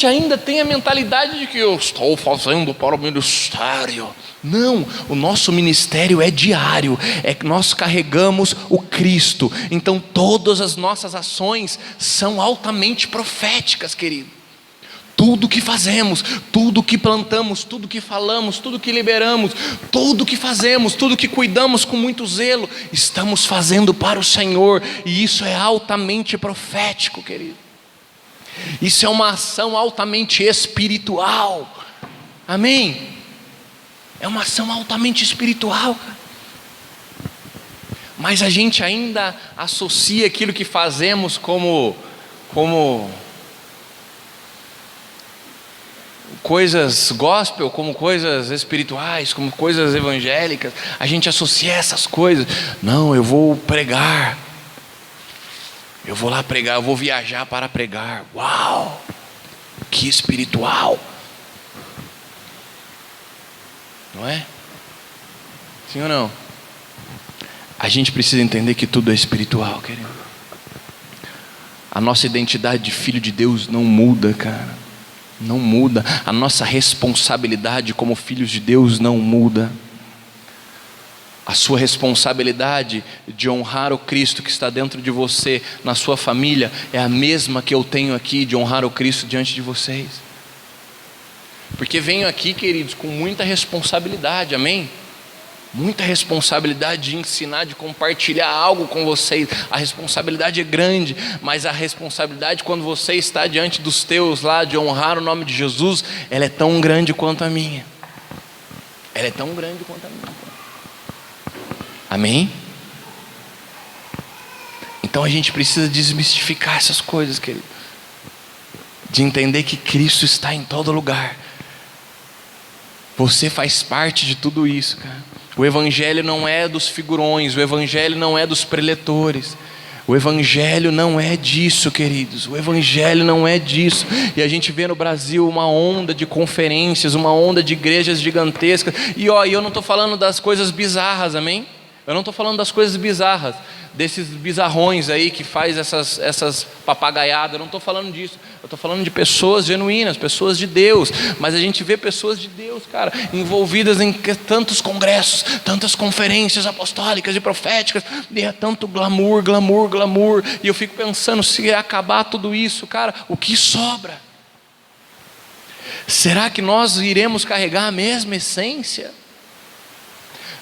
Speaker 2: ainda tem a mentalidade de que eu estou fazendo para o ministério. Não, o nosso ministério é diário, é que nós carregamos o Cristo. Então todas as nossas ações são altamente proféticas, querido. Tudo que fazemos, tudo que plantamos, tudo que falamos, tudo que liberamos, tudo que fazemos, tudo que cuidamos com muito zelo, estamos fazendo para o Senhor. E isso é altamente profético, querido. Isso é uma ação altamente espiritual. Amém? É uma ação altamente espiritual. Mas a gente ainda associa aquilo que fazemos como coisas gospel, como coisas espirituais, como coisas evangélicas. A gente associa essas coisas. Não, eu vou pregar. Eu vou lá pregar, eu vou viajar para pregar. Uau! Que espiritual! Não é? Sim ou não? A gente precisa entender que tudo é espiritual, querido. A nossa identidade de filho de Deus não muda, cara. Não muda. A nossa responsabilidade como filhos de Deus não muda. A sua responsabilidade de honrar o Cristo que está dentro de você, na sua família, é a mesma que eu tenho aqui de honrar o Cristo diante de vocês. Porque venho aqui, queridos, com muita responsabilidade, amém? Muita responsabilidade de ensinar, de compartilhar algo com vocês. A responsabilidade é grande, mas a responsabilidade quando você está diante dos teus lá, de honrar o nome de Jesus, ela é tão grande quanto a minha. Ela é tão grande quanto a minha. Amém? Então a gente precisa desmistificar essas coisas, querido. De entender que Cristo está em todo lugar. Você faz parte de tudo isso, cara. O evangelho não é dos figurões, o evangelho não é dos preletores. O evangelho não é disso, queridos. O evangelho não é disso. E a gente vê no Brasil uma onda de conferências, uma onda de igrejas gigantescas. E eu não estou falando das coisas bizarras, amém? Eu não estou falando das coisas bizarras, desses bizarrões aí que faz essas papagaiadas. Eu não estou falando disso. Eu estou falando de pessoas genuínas, pessoas de Deus. Mas a gente vê pessoas de Deus, cara, envolvidas em tantos congressos, tantas conferências apostólicas e proféticas, e é tanto glamour. E eu fico pensando, se acabar tudo isso, cara, o que sobra? Será que nós iremos carregar a mesma essência?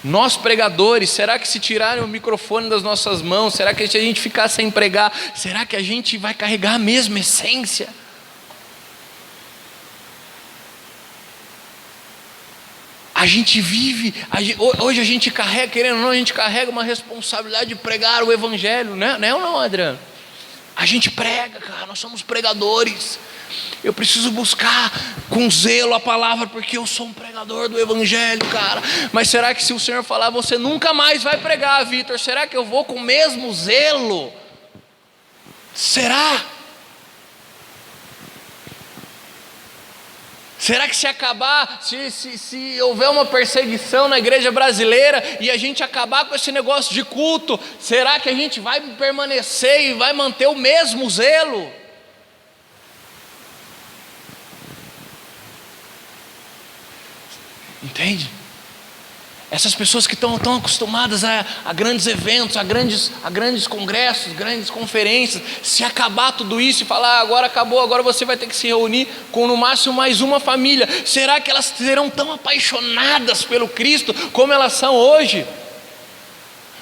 Speaker 2: Nós pregadores, será que se tirarem o microfone das nossas mãos, será que se a gente ficar sem pregar, será que a gente vai carregar a mesma essência? A gente vive, hoje a gente carrega, querendo ou não, a gente carrega uma responsabilidade de pregar o Evangelho, né? Não é ou não, Adriano? A gente prega, cara, nós somos pregadores. Eu preciso buscar com zelo a palavra, porque eu sou um pregador do Evangelho, cara. Mas será que se o Senhor falar, você nunca mais vai pregar, Vitor, será que eu vou com o mesmo zelo? Será? Será que se acabar, se houver uma perseguição na igreja brasileira e a gente acabar com esse negócio de culto, será que a gente vai permanecer e vai manter o mesmo zelo? Entende? Essas pessoas que estão tão acostumadas a grandes eventos, a grandes congressos, grandes conferências, se acabar tudo isso e falar, agora acabou, agora você vai ter que se reunir com no máximo mais uma família, será que elas serão tão apaixonadas pelo Cristo como elas são hoje?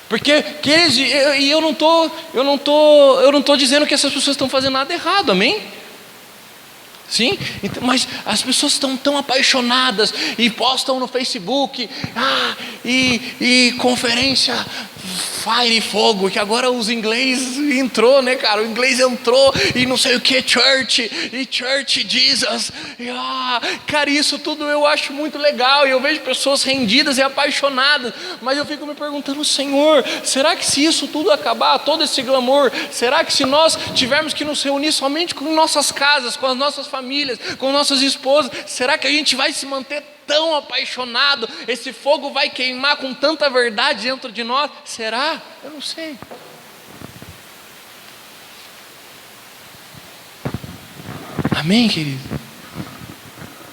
Speaker 2: Porque eu não tô dizendo que essas pessoas estão fazendo nada errado, amém? Sim, mas as pessoas estão tão apaixonadas e postam no Facebook, e conferência Fire e Fogo, que agora os inglês entrou, né, cara? O inglês entrou e não sei o que, Church Jesus, cara, isso tudo eu acho muito legal, e eu vejo pessoas rendidas e apaixonadas, mas eu fico me perguntando, Senhor, será que se isso tudo acabar, todo esse glamour, será que se nós tivermos que nos reunir somente com nossas casas, com as nossas famílias, com nossas esposas, será que a gente vai se manter tão apaixonado? Esse fogo vai queimar com tanta verdade dentro de nós? Será? Eu não sei. Amém, querido?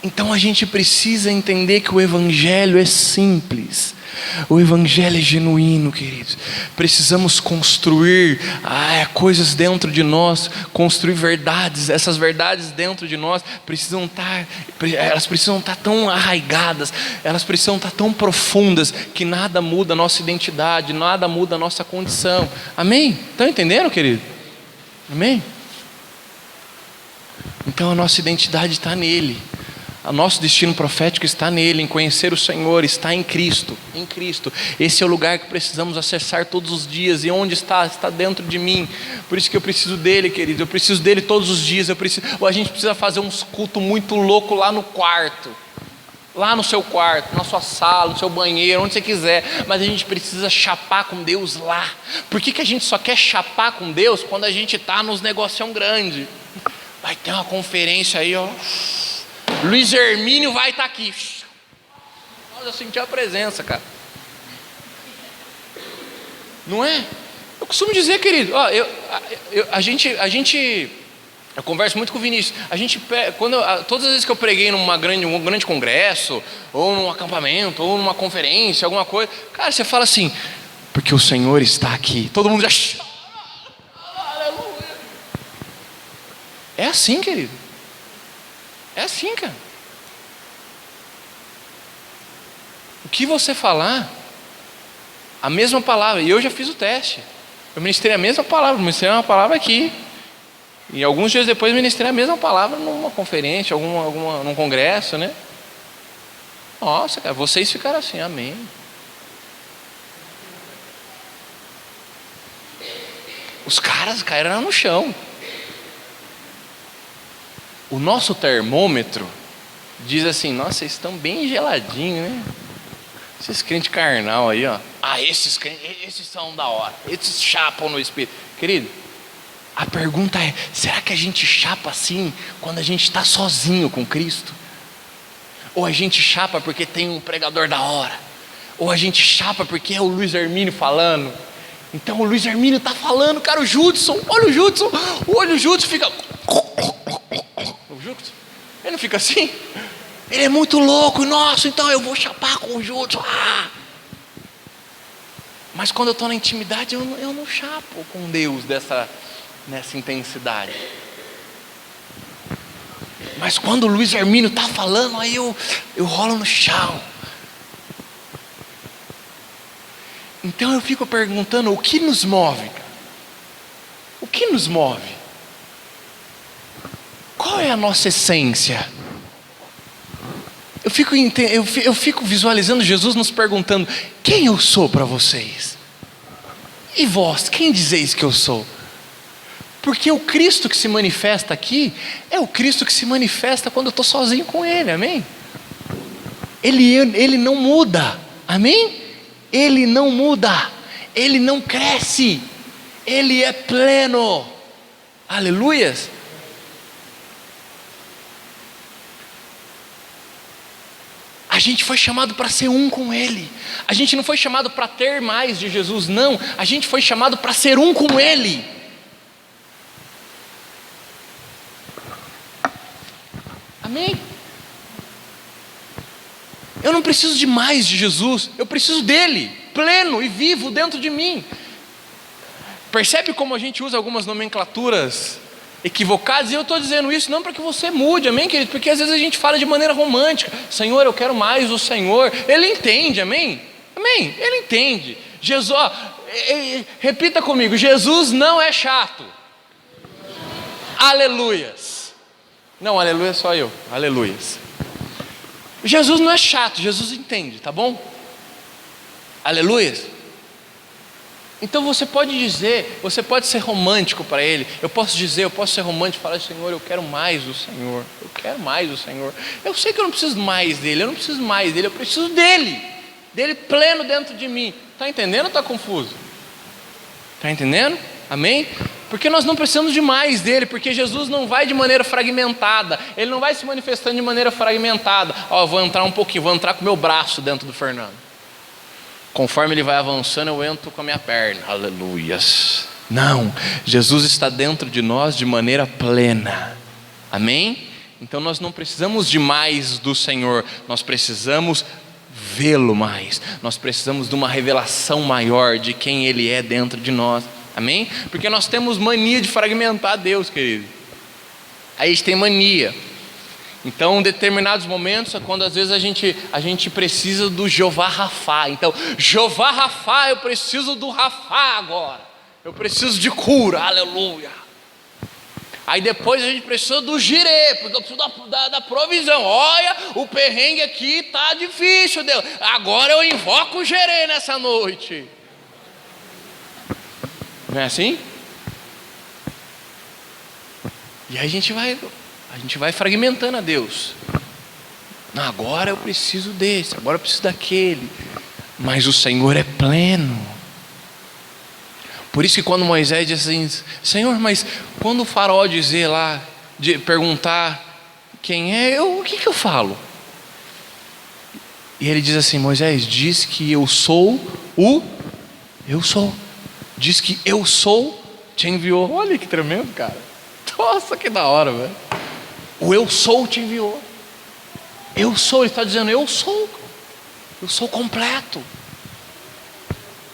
Speaker 2: Então a gente precisa entender que o Evangelho é simples. O Evangelho é genuíno, queridos. Precisamos construir coisas dentro de nós, construir verdades. Essas verdades dentro de nós precisam estar tão arraigadas, elas precisam estar tão profundas que nada muda a nossa identidade, nada muda a nossa condição. Amém? Estão entendendo, querido? Amém? Então a nossa identidade está nele. O nosso destino profético está nele, em conhecer o Senhor, está em Cristo, em Cristo. Esse é o lugar que precisamos acessar todos os dias. E onde está? Está dentro de mim. Por isso que eu preciso dele, querido. Eu preciso dele todos os dias. Ou a gente precisa fazer uns cultos muito loucos lá no quarto, lá no seu quarto, na sua sala, no seu banheiro, onde você quiser. Mas a gente precisa chapar com Deus lá. Por que a gente só quer chapar com Deus quando a gente está nos negócios grandes? Vai ter uma conferência aí, ó. Luiz Hermínio vai estar aqui. Nossa, eu senti a presença, cara. Não é? Eu costumo dizer, querido, eu converso muito com o Vinícius. Todas as vezes que eu preguei num grande congresso, ou num acampamento, ou numa conferência, alguma coisa, cara, você fala assim, porque o Senhor está aqui. Todo mundo já chora. Aleluia. É assim, querido. É assim, cara. O que você falar, a mesma palavra, e eu já fiz o teste. Eu ministrei a mesma palavra, ministrei uma palavra aqui. E alguns dias depois ministrei a mesma palavra numa conferência, num congresso, né? Nossa, cara, vocês ficaram assim, amém. Os caras caíram no chão. O nosso termômetro diz assim, nossa, vocês estão bem geladinhos, né? Esses crentes carnal aí, ó. Esses são da hora. Esses chapam no espírito. Querido, a pergunta é, será que a gente chapa assim quando a gente está sozinho com Cristo? Ou a gente chapa porque tem um pregador da hora? Ou a gente chapa porque é o Luiz Hermínio falando. Então o Luiz Hermínio está falando, cara, o Judson, olha o Judson, olha o Judson, fica... O Judson, ele não fica assim? Ele é muito louco, nossa, então eu vou chapar com o Judson. Mas quando eu estou na intimidade, eu não chapo com Deus nessa intensidade. Mas quando o Luiz Hermínio está falando, aí eu rolo no chão. Então eu fico perguntando, o que nos move, cara? O que nos move? Qual é a nossa essência? Eu fico visualizando Jesus nos perguntando, quem eu sou para vocês? E vós, quem dizeis que eu sou? Porque o Cristo que se manifesta aqui, é o Cristo que se manifesta quando eu estou sozinho com Ele, amém? Ele não muda, amém? Ele não muda, Ele não cresce, Ele é pleno, aleluias. A gente foi chamado para ser um com Ele, a gente não foi chamado para ter mais de Jesus, não, a gente foi chamado para ser um com Ele. Amém? Eu não preciso de mais de Jesus, eu preciso dele, pleno e vivo dentro de mim. Percebe como a gente usa algumas nomenclaturas equivocadas? E eu estou dizendo isso não para que você mude, amém, querido? Porque às vezes a gente fala de maneira romântica, Senhor, eu quero mais o Senhor. Ele entende, amém? Amém, ele entende. Jesus, repita comigo, Jesus não é chato. Aleluias. Não, aleluia só eu, aleluias. Jesus não é chato, Jesus entende, tá bom? Aleluias. Então você pode dizer, você pode ser romântico para Ele. Eu posso ser romântico e falar, Senhor, eu quero mais do Senhor. Eu quero mais do Senhor. Eu sei que eu não preciso mais dele, eu preciso dele pleno dentro de mim. Está entendendo ou está confuso? Está entendendo? Amém? Porque nós não precisamos de mais dele, porque Jesus não vai de maneira fragmentada, ele não vai se manifestando de maneira fragmentada. Eu vou entrar um pouquinho, vou entrar com o meu braço dentro do Fernando. Conforme ele vai avançando, eu entro com a minha perna. Aleluias. Não, Jesus está dentro de nós de maneira plena. Amém? Então nós não precisamos de mais do Senhor, nós precisamos vê-lo mais. Nós precisamos de uma revelação maior de quem Ele é dentro de nós. Amém? Porque nós temos mania de fragmentar Deus, querido. Aí a gente tem mania. Então, em determinados momentos, é quando às vezes a gente precisa do Jeová Rafá. Então, Jeová Rafá, eu preciso do Rafá agora. Eu preciso de cura, aleluia. Aí depois a gente precisa do Jirê, porque eu preciso da provisão. Olha, o perrengue aqui está difícil, Deus. Agora eu invoco o Jirê nessa noite. Não é assim? E aí a gente vai fragmentando a Deus. Não, agora eu preciso desse, agora eu preciso daquele. Mas o Senhor é pleno. Por isso que quando Moisés diz assim, Senhor, mas quando o faraó dizer lá, perguntar quem é, o que eu falo? E ele diz assim, Moisés, diz que eu sou eu sou. Diz que eu sou, te enviou. Olha que tremendo, cara. Nossa, que da hora, velho. O eu sou te enviou. Eu sou, ele está dizendo, eu sou completo.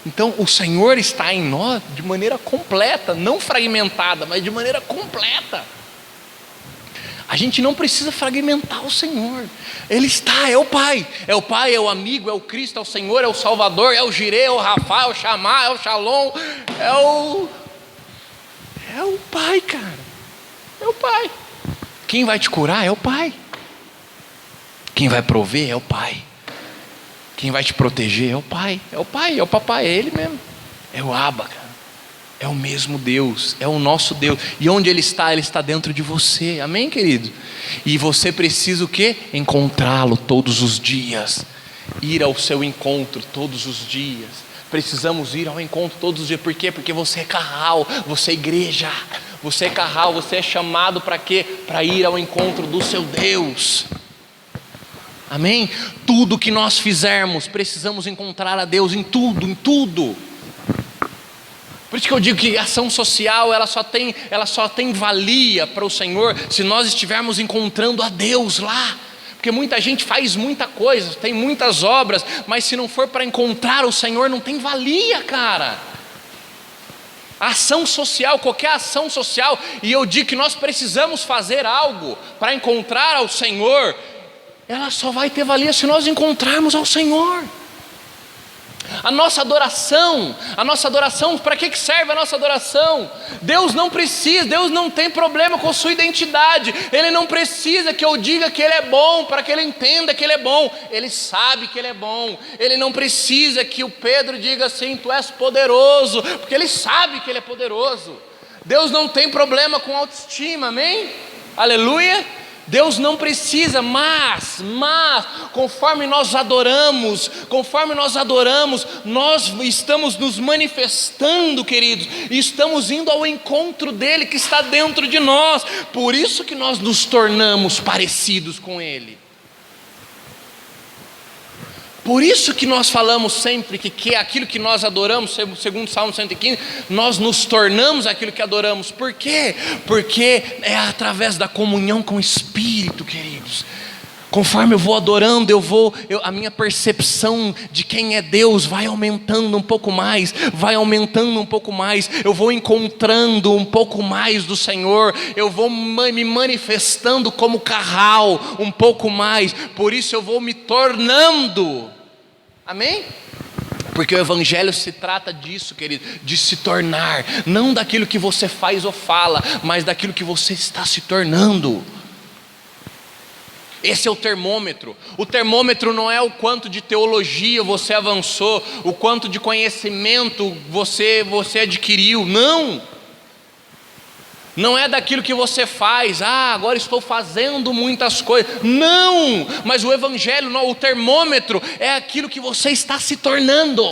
Speaker 2: Então o Senhor está em nós de maneira completa, não fragmentada, mas de maneira completa. A gente não precisa fragmentar o Senhor. Ele está, é o Pai, é o amigo, é o Cristo, é o Senhor, é o Salvador, é o Jirê, é o Rafá, é o Chamá, é o Shalom, é o Pai, cara. É o Pai. Quem vai te curar é o Pai. Quem vai prover é o Pai. Quem vai te proteger é o Pai. É o Pai, é o papai, é Ele mesmo. É o Abba, cara. É o mesmo Deus, é o nosso Deus. E onde Ele está dentro de você. Amém, querido? E você precisa o quê? Encontrá-lo todos os dias. Ir ao seu encontro todos os dias. Precisamos ir ao encontro todos os dias. Por quê? Porque você é carral, você é igreja. Você é carral, você é chamado para quê? Para ir ao encontro do seu Deus. Amém? Tudo que nós fizermos, precisamos encontrar a Deus em tudo, em tudo. Por isso que eu digo que a ação social, ela só tem valia para o Senhor se nós estivermos encontrando a Deus lá. Porque muita gente faz muita coisa, tem muitas obras, mas se não for para encontrar o Senhor, não tem valia, cara. A ação social, qualquer ação social, e eu digo que nós precisamos fazer algo para encontrar ao Senhor, ela só vai ter valia se nós encontrarmos ao Senhor. A nossa adoração, para que serve a nossa adoração? Deus não precisa, Deus não tem problema com a sua identidade. Ele não precisa que eu diga que Ele é bom, para que Ele entenda que Ele é bom. Ele sabe que Ele é bom. Ele não precisa que o Pedro diga assim, tu és poderoso, porque Ele sabe que Ele é poderoso. Deus não tem problema com autoestima, amém? Aleluia. Deus não precisa, mas conforme nós adoramos, nós estamos nos manifestando, queridos, e estamos indo ao encontro dele que está dentro de nós. Por isso que nós nos tornamos parecidos com ele. Por isso que nós falamos sempre que aquilo que nós adoramos, segundo o Salmo 115, nós nos tornamos aquilo que adoramos. Por quê? Porque é através da comunhão com o Espírito, queridos. Conforme eu vou adorando, a minha percepção de quem é Deus vai aumentando um pouco mais, eu vou encontrando um pouco mais do Senhor, eu vou me manifestando como Carral um pouco mais, por isso eu vou me tornando, amém? Porque o Evangelho se trata disso, querido, de se tornar, não daquilo que você faz ou fala, mas daquilo que você está se tornando. Esse é o termômetro. O termômetro não é o quanto de teologia você avançou, o quanto de conhecimento você adquiriu, não. Não é daquilo que você faz, agora estou fazendo muitas coisas, não. Mas o Evangelho, o termômetro é aquilo que você está se tornando.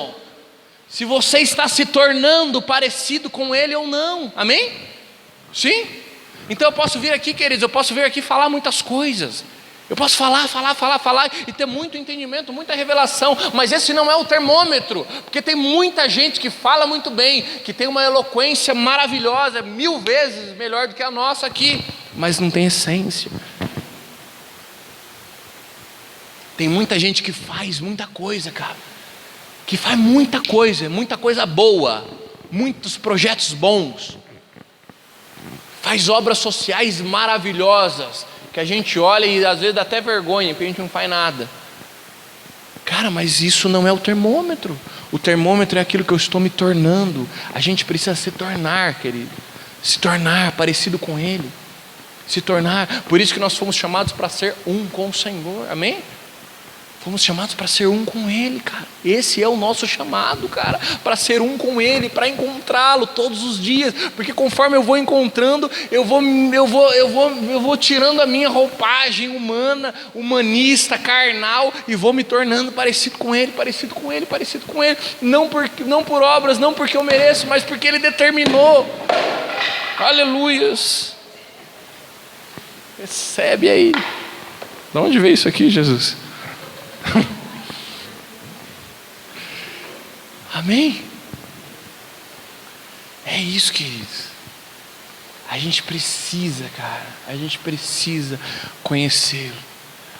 Speaker 2: Se você está se tornando parecido com Ele ou não, amém? Sim? Então eu posso vir aqui, queridos, falar muitas coisas. Eu posso falar e ter muito entendimento, muita revelação, mas esse não é o termômetro, porque tem muita gente que fala muito bem, que tem uma eloquência maravilhosa, 1000 vezes melhor do que a nossa aqui, mas não tem essência. Tem muita gente que faz muita coisa, cara, que faz muita coisa boa, muitos projetos bons, faz obras sociais maravilhosas, que a gente olha e às vezes dá até vergonha, porque a gente não faz nada. Cara, mas isso não é o termômetro. O termômetro é aquilo que eu estou me tornando. A gente precisa se tornar, querido. Se tornar parecido com Ele. Se tornar. Por isso que nós fomos chamados para ser um com o Senhor. Amém? Fomos chamados para ser um com Ele, cara. Esse é o nosso chamado, cara. Para ser um com Ele, para encontrá-lo todos os dias. Porque conforme eu vou encontrando, eu vou tirando a minha roupagem humana, humanista, carnal, e vou me tornando parecido com Ele. Não por obras, não porque eu mereço, mas porque Ele determinou. Aleluias. Recebe aí. De onde veio isso aqui, Jesus? Amém? É isso, queridos. A gente precisa, cara. A gente precisa conhecê-lo.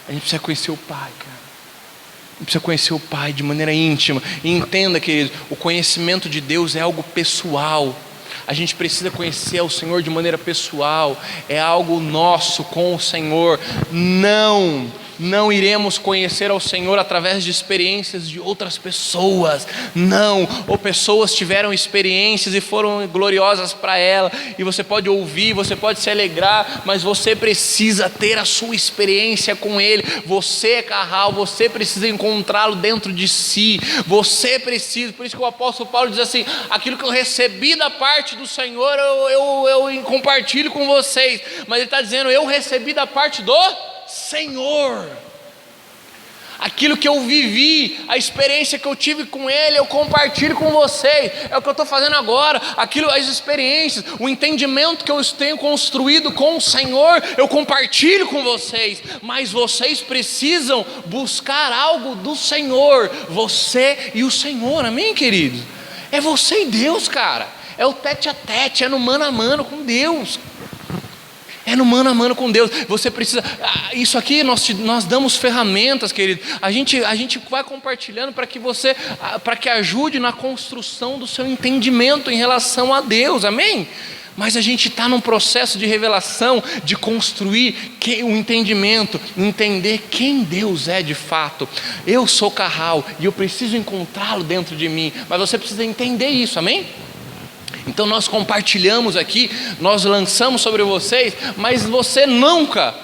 Speaker 2: A gente precisa conhecer o Pai, cara. A gente precisa conhecer o Pai de maneira íntima. E entenda, queridos, o conhecimento de Deus é algo pessoal. A gente precisa conhecer o Senhor de maneira pessoal. É algo nosso com o Senhor. Não iremos conhecer ao Senhor através de experiências de outras pessoas, não, ou pessoas tiveram experiências e foram gloriosas para ela, e você pode ouvir, você pode se alegrar, mas você precisa ter a sua experiência com Ele. Você é Carral, você precisa encontrá-lo dentro de si, você precisa. Por isso que o apóstolo Paulo diz assim: aquilo que eu recebi da parte do Senhor, eu compartilho com vocês, mas ele está dizendo, eu recebi da parte do Senhor. Aquilo que eu vivi, a experiência que eu tive com Ele, eu compartilho com vocês. É o que eu estou fazendo agora. As experiências, o entendimento que eu tenho construído com o Senhor, eu compartilho com vocês. Mas vocês precisam buscar algo do Senhor. Você e o Senhor, amém, queridos? É você e Deus, cara. É o tete a tete, é no mano a mano com Deus. É no mano a mano com Deus. Você precisa. Isso aqui nós damos ferramentas, querido. A gente vai compartilhando para que ajude na construção do seu entendimento em relação a Deus, amém? Mas a gente está num processo de revelação, de construir o entendimento, entender quem Deus é de fato. Eu sou Carral e eu preciso encontrá-lo dentro de mim. Mas você precisa entender isso, amém? Então nós compartilhamos aqui, nós lançamos sobre vocês, mas você nunca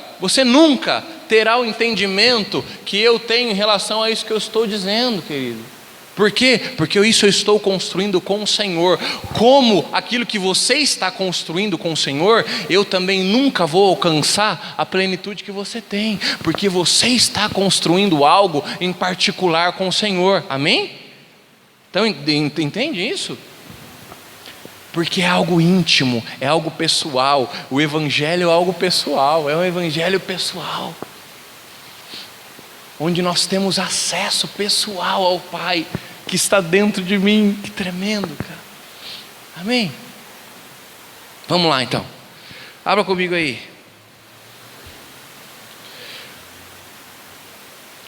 Speaker 2: terá o entendimento que eu tenho em relação a isso que eu estou dizendo, querido. Por quê? Porque isso eu estou construindo com o Senhor. Como aquilo que você está construindo com o Senhor, eu também nunca vou alcançar a plenitude que você tem, porque você está construindo algo em particular com o Senhor, amém? Então entende isso? Porque é algo íntimo, é algo pessoal. O Evangelho é algo pessoal, é um Evangelho pessoal, onde nós temos acesso pessoal ao Pai, que está dentro de mim. Que tremendo, cara. Amém? Vamos lá então, abra comigo aí,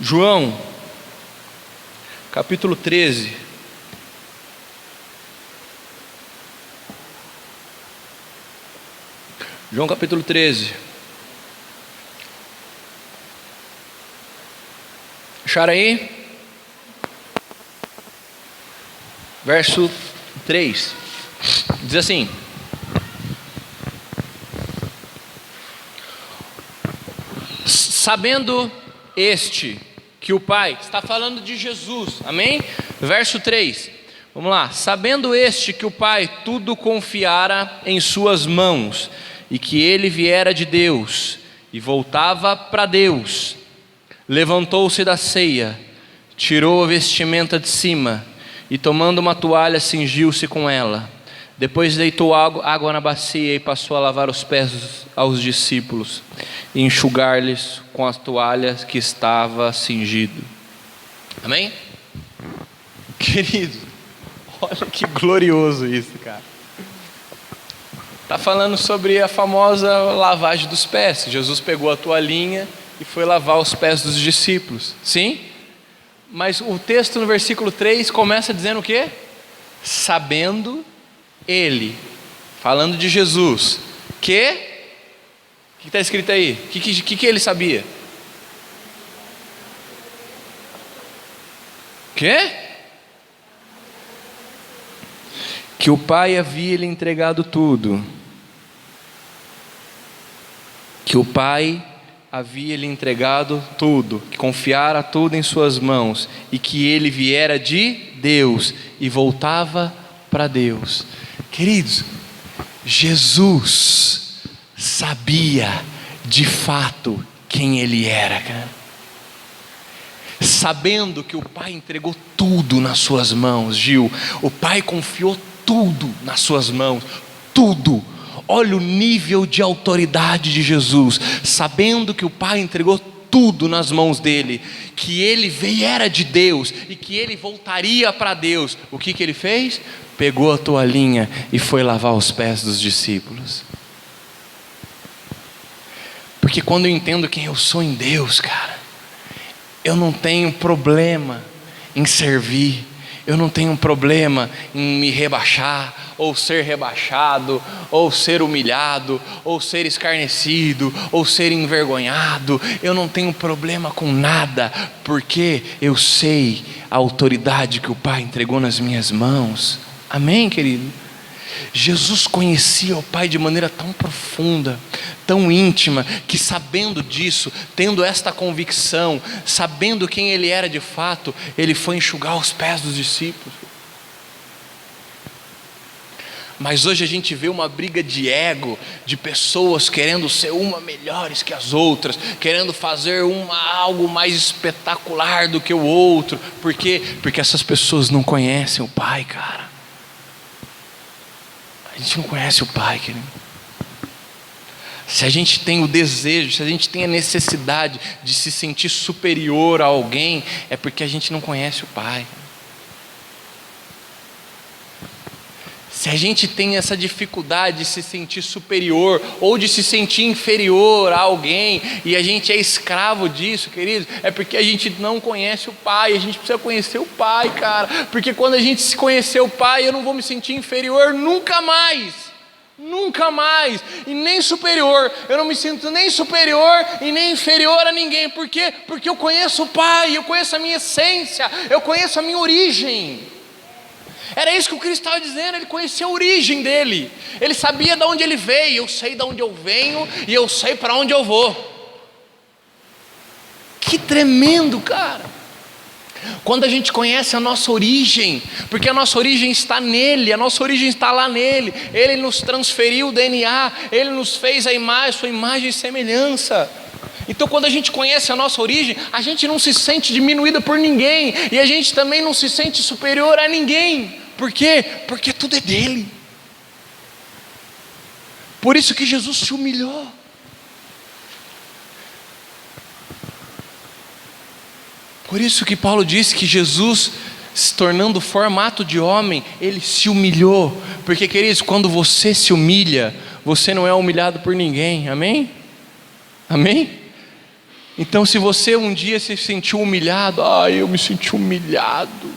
Speaker 2: João, capítulo 13. João capítulo 13. Acharam aí? Verso 3. Diz assim: sabendo este que o Pai, está falando de Jesus, amém? Verso 3, vamos lá. Sabendo este que o Pai tudo confiara em suas mãos, e que ele viera de Deus e voltava para Deus, levantou-se da ceia, tirou a vestimenta de cima e, tomando uma toalha, cingiu-se com ela. Depois deitou água na bacia e passou a lavar os pés aos discípulos e enxugar-lhes com as toalhas que estava cingido. Amém? Querido, olha que glorioso isso, cara. Está falando sobre a famosa lavagem dos pés. Jesus pegou a toalhinha e foi lavar os pés dos discípulos. Sim? Mas o texto no versículo 3 começa dizendo o quê? Sabendo ele, falando de Jesus, que... O que está escrito aí? O que ele sabia? Quê? Que o Pai havia lhe entregado tudo. Que o Pai havia lhe entregado tudo, que confiara tudo em suas mãos, e que ele viera de Deus e voltava para Deus. Queridos, Jesus sabia de fato quem ele era, cara. Sabendo que o Pai entregou tudo nas suas mãos, Gil, o Pai confiou tudo nas suas mãos, tudo. Olha o nível de autoridade de Jesus, sabendo que o Pai entregou tudo nas mãos dele, que ele viera de Deus e que ele voltaria para Deus. O que ele fez? Pegou a toalhinha e foi lavar os pés dos discípulos. Porque quando eu entendo quem eu sou em Deus, cara, eu não tenho problema em servir, eu não tenho problema em me rebaixar, ou ser rebaixado, ou ser humilhado, ou ser escarnecido, ou ser envergonhado. Eu não tenho problema com nada, porque eu sei a autoridade que o Pai entregou nas minhas mãos. Amém, querido? Jesus conhecia o Pai de maneira tão profunda, tão íntima, que sabendo disso, tendo esta convicção, sabendo quem ele era de fato, ele foi enxugar os pés dos discípulos. Mas hoje a gente vê uma briga de ego, de pessoas querendo ser uma melhores que as outras, querendo fazer algo mais espetacular do que o outro. Por quê? Porque essas pessoas não conhecem o Pai, cara. A gente não conhece o Pai, querido. Se a gente tem o desejo, se a gente tem a necessidade de se sentir superior a alguém, é porque a gente não conhece o Pai. Se a gente tem essa dificuldade de se sentir superior ou de se sentir inferior a alguém e a gente é escravo disso, querido, é porque a gente não conhece o Pai. A gente precisa conhecer o Pai, cara, porque quando a gente se conhecer o Pai, eu não vou me sentir inferior nunca mais. Nunca mais, e nem superior. Eu não me sinto nem superior e nem inferior a ninguém. Por quê? Porque eu conheço o Pai, eu conheço a minha essência, eu conheço a minha origem. Era isso que o Cristo estava dizendo. Ele conhecia a origem dele, ele sabia de onde ele veio. Eu sei de onde eu venho e eu sei para onde eu vou. Que tremendo, cara. Quando a gente conhece a nossa origem, porque a nossa origem está nele, a nossa origem está lá nele. Ele nos transferiu o DNA, ele nos fez a imagem, sua imagem e semelhança. Então quando a gente conhece a nossa origem, a gente não se sente diminuída por ninguém, e a gente também não se sente superior a ninguém. Por quê? Porque tudo é dele. Por isso que Jesus se humilhou. Por isso que Paulo disse que Jesus, se tornando formato de homem, ele se humilhou. Porque, queridos, quando você se humilha, você não é humilhado por ninguém. Amém? Amém? Então, se você um dia se sentiu humilhado, eu me senti humilhado,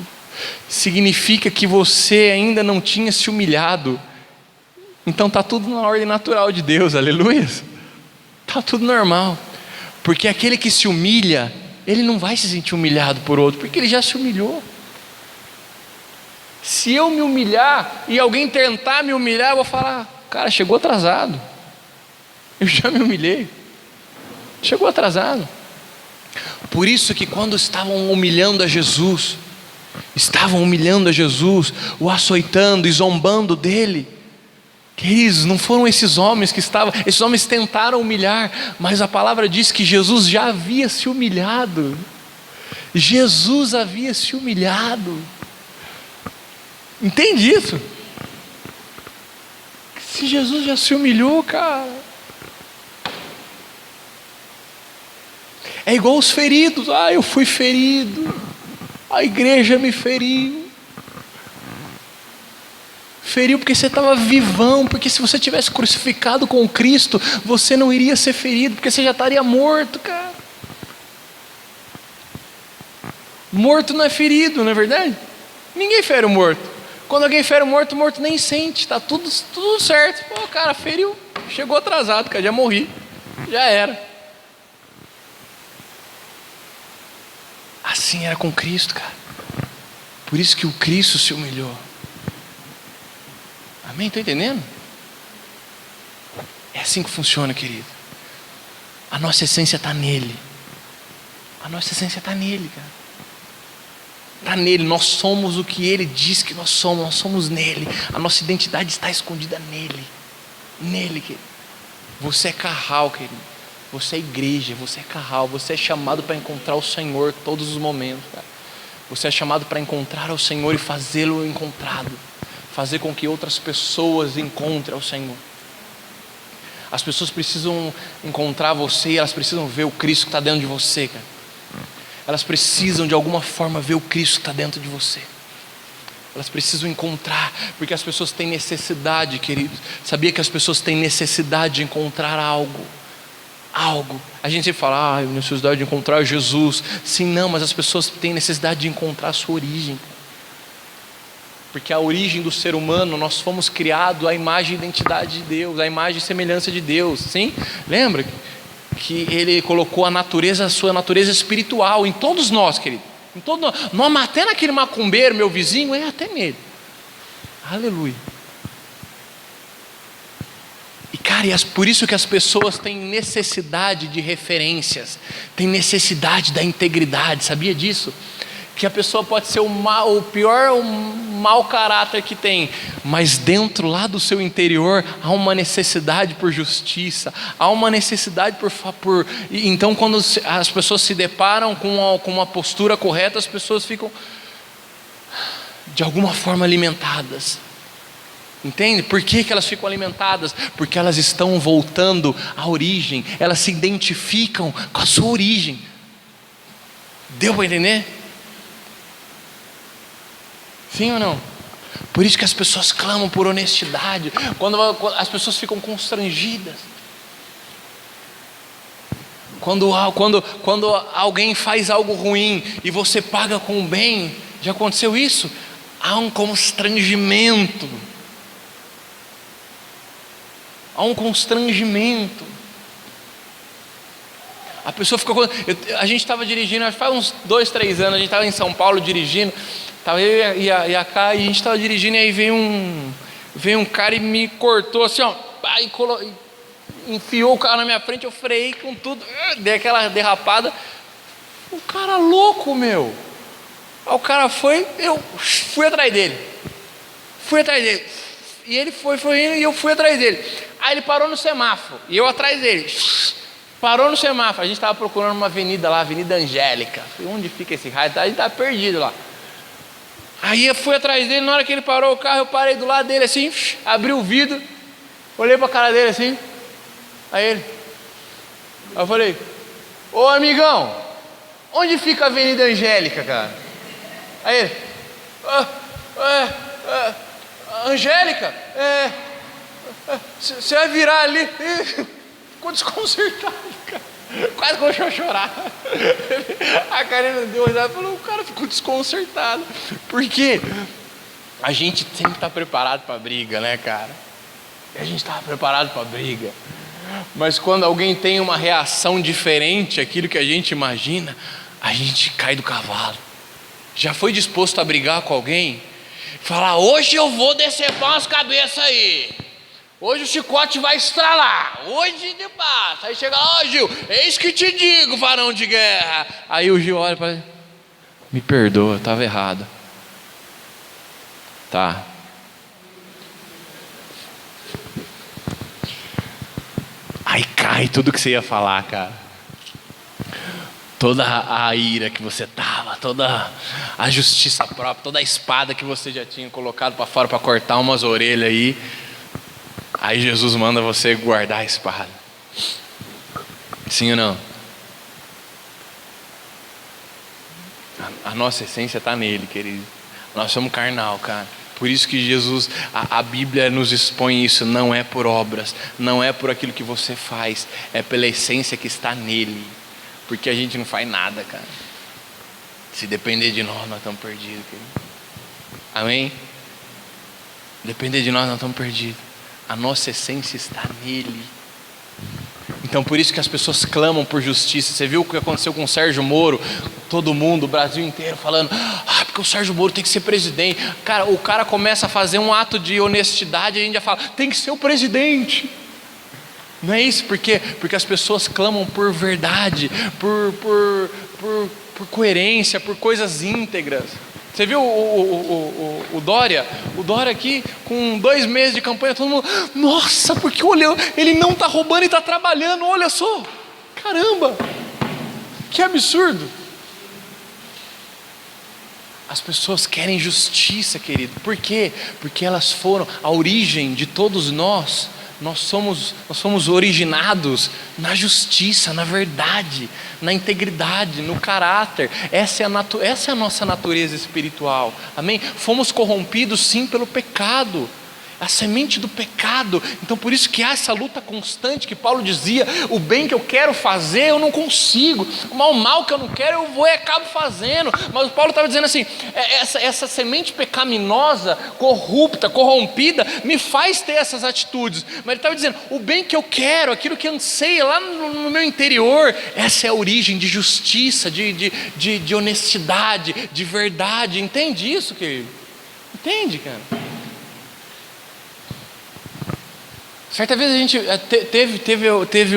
Speaker 2: significa que você ainda não tinha se humilhado. Então está tudo na ordem natural de Deus, aleluia. Está tudo normal. Porque aquele que se humilha, ele não vai se sentir humilhado por outro, porque ele já se humilhou. Se eu me humilhar e alguém tentar me humilhar, eu vou falar: cara, chegou atrasado. Eu já me humilhei. Chegou atrasado. Por isso que quando estavam humilhando a Jesus, o açoitando e zombando dele, queridos, não foram esses homens que estavam, esses homens tentaram humilhar, mas a palavra diz que Jesus já havia se humilhado. Jesus havia se humilhado. Entende isso? Se Jesus já se humilhou, cara, é igual os feridos. Eu fui ferido, a igreja me feriu. Feriu porque você estava vivão, porque se você tivesse crucificado com Cristo, você não iria ser ferido, porque você já estaria morto, cara. Morto não é ferido, não é verdade? Ninguém fere o morto. Quando alguém fere o morto nem sente, está tudo certo. Pô, cara, feriu, chegou atrasado, cara, já morri, já era. Assim era com Cristo, cara. Por isso que o Cristo se humilhou. Amém? Estão entendendo? É assim que funciona, querido. A nossa essência está nele. A nossa essência está nele, cara. Está nele. Nós somos o que ele diz que nós somos nele. A nossa identidade está escondida nele. Nele, querido. Você é carral, querido. Você é igreja, você é carral. Você é chamado para encontrar o Senhor todos os momentos, cara. Você é chamado para encontrar o Senhor e fazê-lo encontrado. Fazer com que outras pessoas encontrem o Senhor. As pessoas precisam encontrar você e elas precisam ver o Cristo que está dentro de você, cara. Elas precisam de alguma forma ver o Cristo que está dentro de você. Elas precisam encontrar, porque as pessoas têm necessidade, queridos. Sabia que as pessoas têm necessidade de encontrar algo? A gente sempre fala, necessidade de encontrar Jesus. Sim, não, mas as pessoas têm necessidade de encontrar a sua origem. Porque a origem do ser humano, nós fomos criados à imagem e identidade de Deus, à imagem e semelhança de Deus, sim? Lembra que Ele colocou a sua natureza espiritual em todos nós, querido. Em todos nós, até naquele macumbeiro, meu vizinho, até nele. Aleluia. E cara, por isso que as pessoas têm necessidade de referências, têm necessidade da integridade, sabia disso? Que a pessoa pode ser o pior mau caráter que tem, mas dentro lá do seu interior há uma necessidade por justiça, há uma necessidade por... Então quando as pessoas se deparam com uma postura correta, as pessoas ficam de alguma forma alimentadas. Entende? Por que elas ficam alimentadas? Porque elas estão voltando à origem, elas se identificam com a sua origem. Deu para entender? Sim ou não? Por isso que as pessoas clamam por honestidade, quando as pessoas ficam constrangidas. Quando alguém faz algo ruim e você paga com o bem, já aconteceu isso? Há um constrangimento. Há um constrangimento. A pessoa ficou... A gente estava dirigindo, acho que faz uns 2, 3 anos, a gente estava em São Paulo dirigindo, estava eu e a Cá, e a gente estava dirigindo, e aí veio um cara e me cortou assim, ó, enfiou o carro na minha frente, eu freiei com tudo, dei aquela derrapada. O cara louco, meu. Aí o cara foi, eu fui atrás dele. E ele foi indo e eu fui atrás dele. Aí ele parou no semáforo e eu atrás dele. Parou no semáforo. A gente estava procurando uma avenida lá, Avenida Angélica. Falei, onde fica esse raio? A gente estava perdido lá. Aí eu fui atrás dele. Na hora que ele parou o carro, eu parei do lado dele assim, abri o vidro, olhei para a cara dele assim. Aí eu falei, ô amigão, onde fica a Avenida Angélica, cara? Aí ele, Angélica, você vai virar ali. Ficou desconcertado, cara. Quase começou a chorar. A Karina deu uma risada e falou, o cara ficou desconcertado. Por quê? A gente sempre está preparado para briga, né, cara? A gente estava preparado para briga. Mas quando alguém tem uma reação diferente àquilo que a gente imagina, a gente cai do cavalo. Já foi disposto a brigar com alguém? Falar, hoje eu vou decepar umas cabeças aí. Hoje o chicote vai estralar. Hoje de passa. Aí chega lá, ó Gil, eis que te digo, varão de guerra. Aí o Gil olha para ele, me perdoa, eu estava errado. Tá. Aí cai tudo que você ia falar, cara. Toda a ira que você estava, toda a justiça própria, toda a espada que você já tinha colocado para fora para cortar umas orelhas aí. Aí Jesus manda você guardar a espada. Sim ou não? A nossa essência está nele, querido. Nós somos carnal, cara. Por isso que Jesus, a Bíblia nos expõe isso. Não é por obras, não é por aquilo que você faz, é pela essência que está nele. Porque a gente não faz nada, cara. Se depender de nós estamos perdidos, querido. Amém? Depender de nós estamos perdidos. A nossa essência está nele. Então por isso que as pessoas clamam por justiça. Você viu o que aconteceu com o Sérgio Moro? Todo mundo, o Brasil inteiro falando, porque o Sérgio Moro tem que ser presidente. Cara, o cara começa a fazer um ato de honestidade e a gente já fala, tem que ser o presidente. Não é isso? Por quê? Porque as pessoas clamam por verdade, por coerência, por coisas íntegras. Você viu o Dória? O Dória aqui, com 2 meses de campanha, todo mundo, nossa, porque olha, ele não está roubando e está trabalhando, olha só, caramba, que absurdo. As pessoas querem justiça, querido. Por quê? Porque elas foram, a origem de todos nós somos originados na justiça, na verdade, na integridade, no caráter. Essa é a nossa natureza espiritual. Amém? Fomos corrompidos sim pelo pecado. A semente do pecado. Então por isso que há essa luta constante que Paulo dizia, o bem que eu quero fazer eu não consigo, o mal que eu não quero eu vou e acabo fazendo. Mas o Paulo estava dizendo assim, essa semente pecaminosa, corrupta, corrompida me faz ter essas atitudes. Mas ele estava dizendo, o bem que eu quero, aquilo que anseia lá no meu interior, essa é a origem de justiça, de honestidade, de verdade. Entende isso, querido? Entende, cara? Certa vez a gente teve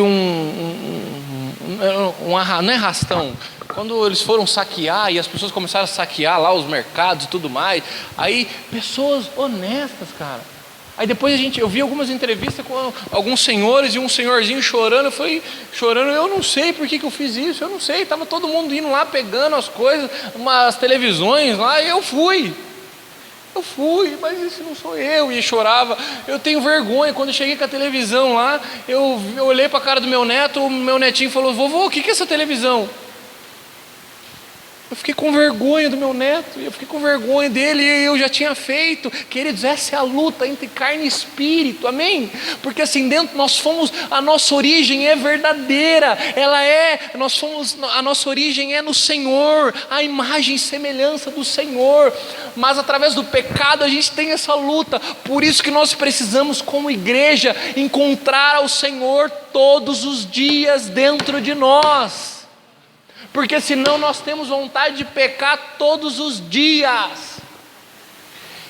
Speaker 2: não é arrastão, quando eles foram saquear e as pessoas começaram a saquear lá os mercados e tudo mais, aí pessoas honestas, cara. Aí depois eu vi algumas entrevistas com alguns senhores e um senhorzinho chorando. Eu falei, chorando, eu não sei por que eu fiz isso, eu não sei. Estava todo mundo indo lá pegando as coisas, umas televisões lá, e eu fui, mas isso não sou eu. E chorava. Eu tenho vergonha. Quando eu cheguei com a televisão lá, eu olhei para a cara do meu neto, o meu netinho falou, vovô, o que é essa televisão? Eu fiquei com vergonha do meu neto, eu fiquei com vergonha dele, e eu já tinha feito. Queridos, essa é a luta entre carne e espírito, amém? Porque assim, dentro a nossa origem é verdadeira, a nossa origem é no Senhor, a imagem e semelhança do Senhor, mas através do pecado a gente tem essa luta. Por isso que nós precisamos, como igreja, encontrar ao Senhor todos os dias dentro de nós. Porque senão nós temos vontade de pecar todos os dias.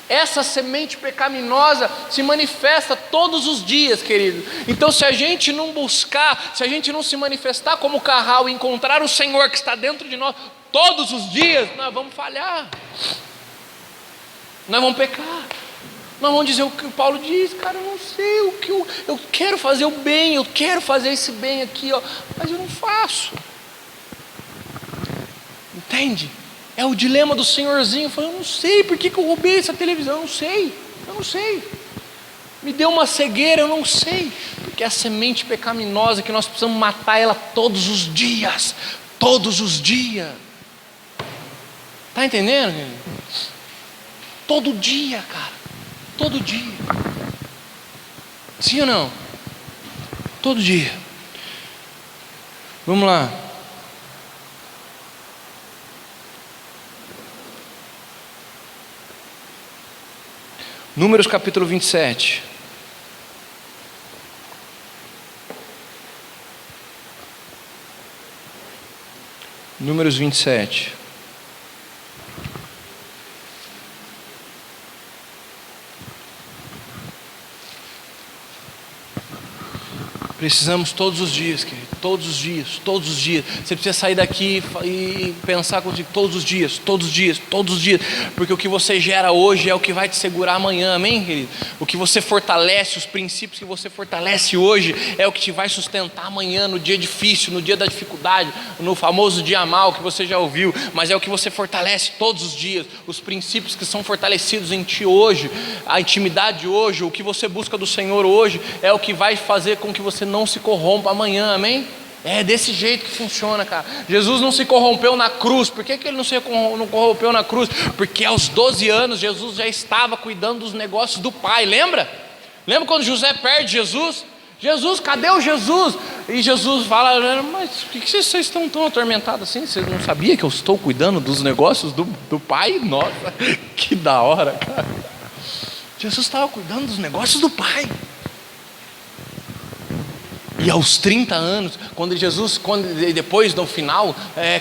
Speaker 2: Essa semente pecaminosa se manifesta todos os dias, querido. Então se a gente não buscar, se a gente não se manifestar como Carral e encontrar o Senhor que está dentro de nós todos os dias, nós vamos falhar. Nós vamos pecar. Nós vamos dizer o que o Paulo diz, cara, eu não sei o que eu quero fazer o bem, eu quero fazer esse bem aqui, ó, mas eu não faço. Entende? É o dilema do senhorzinho, falando, eu não sei por que eu roubei essa televisão, eu não sei. Me deu uma cegueira, eu não sei. Porque é a semente pecaminosa que nós precisamos matar ela todos os dias. Está entendendo? Todo dia, cara. Todo dia. Sim ou não? Todo dia. Vamos lá. Números capítulo 27. Números 27. Precisamos todos os dias, querido, todos os dias. Você precisa sair daqui e pensar contigo todos os dias, porque o que você gera hoje é o que vai te segurar amanhã, amém, querido? O que você fortalece, os princípios que você fortalece hoje é o que te vai sustentar amanhã, no dia difícil, no dia da dificuldade, no famoso dia mal que você já ouviu, mas é o que você fortalece todos os dias, os princípios que são fortalecidos em ti hoje, a intimidade hoje, o que você busca do Senhor hoje é o que vai fazer com que você não se corrompa amanhã, amém? É desse jeito que funciona, cara. Jesus não se corrompeu na cruz. Por que ele não corrompeu na cruz? Porque aos 12 anos Jesus já estava cuidando dos negócios do Pai, lembra? Lembra quando José perde Jesus? Jesus, cadê o Jesus? E Jesus fala, mas por que vocês estão tão atormentados assim? Vocês não sabiam que eu estou cuidando dos negócios do Pai? Nossa, que da hora, cara. Jesus estava cuidando dos negócios do Pai. E aos 30 anos, depois no final,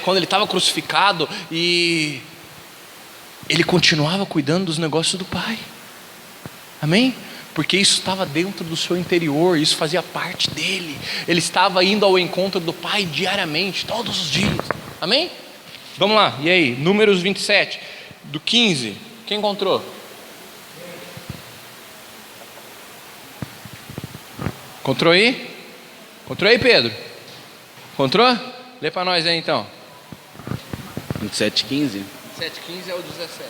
Speaker 2: quando ele estava crucificado, e ele continuava cuidando dos negócios do Pai, amém? Porque isso estava dentro do seu interior, isso fazia parte dele, ele estava indo ao encontro do Pai diariamente, todos os dias, amém? Vamos lá, e aí, Números 27, do 15, quem encontrou? Encontrou aí? Encontrou aí, Pedro? Encontrou? Lê para nós aí então.
Speaker 3: 27:15.
Speaker 2: 27:15 é o 17.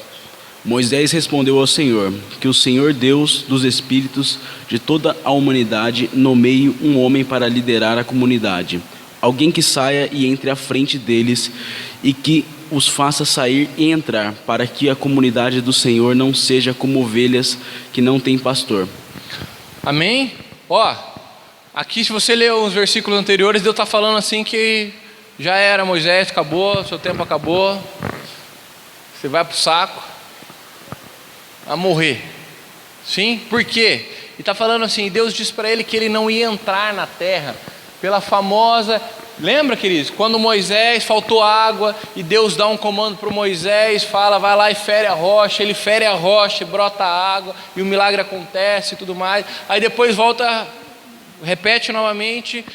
Speaker 3: Moisés respondeu ao Senhor, que o Senhor Deus dos espíritos de toda a humanidade nomeie um homem para liderar a comunidade, alguém que saia e entre à frente deles e que os faça sair e entrar, para que a comunidade do Senhor não seja como ovelhas que não têm pastor.
Speaker 2: Amém? Ó, aqui, se você ler os versículos anteriores, Deus está falando assim que já era, Moisés, acabou, seu tempo acabou, você vai para o saco, a morrer. Sim? Por quê? Ele está falando assim, Deus disse para ele que ele não ia entrar na terra, pela famosa... Lembra, queridos, quando Moisés faltou água e Deus dá um comando para Moisés, fala, vai lá e fere a rocha, ele fere a rocha e brota água, e o milagre acontece e tudo mais, aí depois volta... Repete novamente,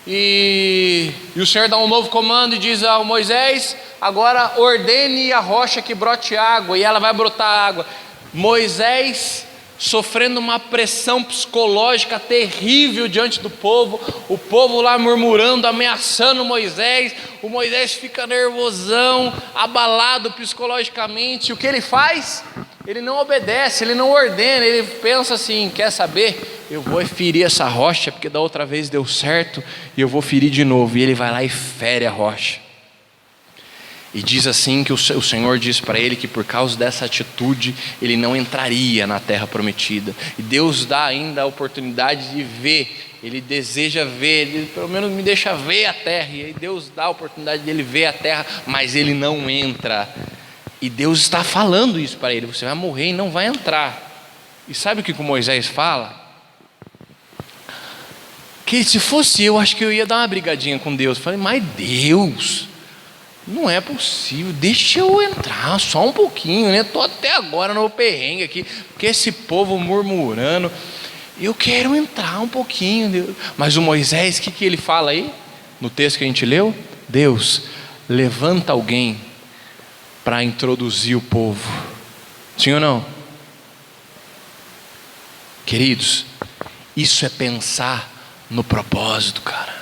Speaker 2: e o Senhor dá um novo comando e diz ao Moisés: agora ordene a rocha que brote água, e ela vai brotar água. Moisés sofrendo uma pressão psicológica terrível diante do povo, o povo lá murmurando, ameaçando Moisés, o Moisés fica nervosão, abalado psicologicamente. O que ele faz? Ele não obedece, ele não ordena, ele pensa assim: quer saber? Eu vou ferir essa rocha, porque da outra vez deu certo, e eu vou ferir de novo. E ele vai lá e fere a rocha. E diz assim que o Senhor diz para ele que por causa dessa atitude ele não entraria na terra prometida. E Deus dá ainda a oportunidade de ver. Ele deseja ver, ele pelo menos me deixa ver a terra. E aí Deus dá a oportunidade dele ver a terra, mas ele não entra. E Deus está falando isso para ele: você vai morrer e não vai entrar. E sabe o que o Moisés fala? Que se fosse eu, acho que eu ia dar uma brigadinha com Deus. Eu falei: mas Deus, não é possível, deixa eu entrar só um pouquinho, né? Estou até agora no perrengue aqui, porque esse povo murmurando, eu quero entrar um pouquinho, Deus. Mas o Moisés, o que ele fala aí? No texto que a gente leu: Deus, levanta alguém para introduzir o povo. Sim ou não? Queridos, isso é pensar no propósito, cara.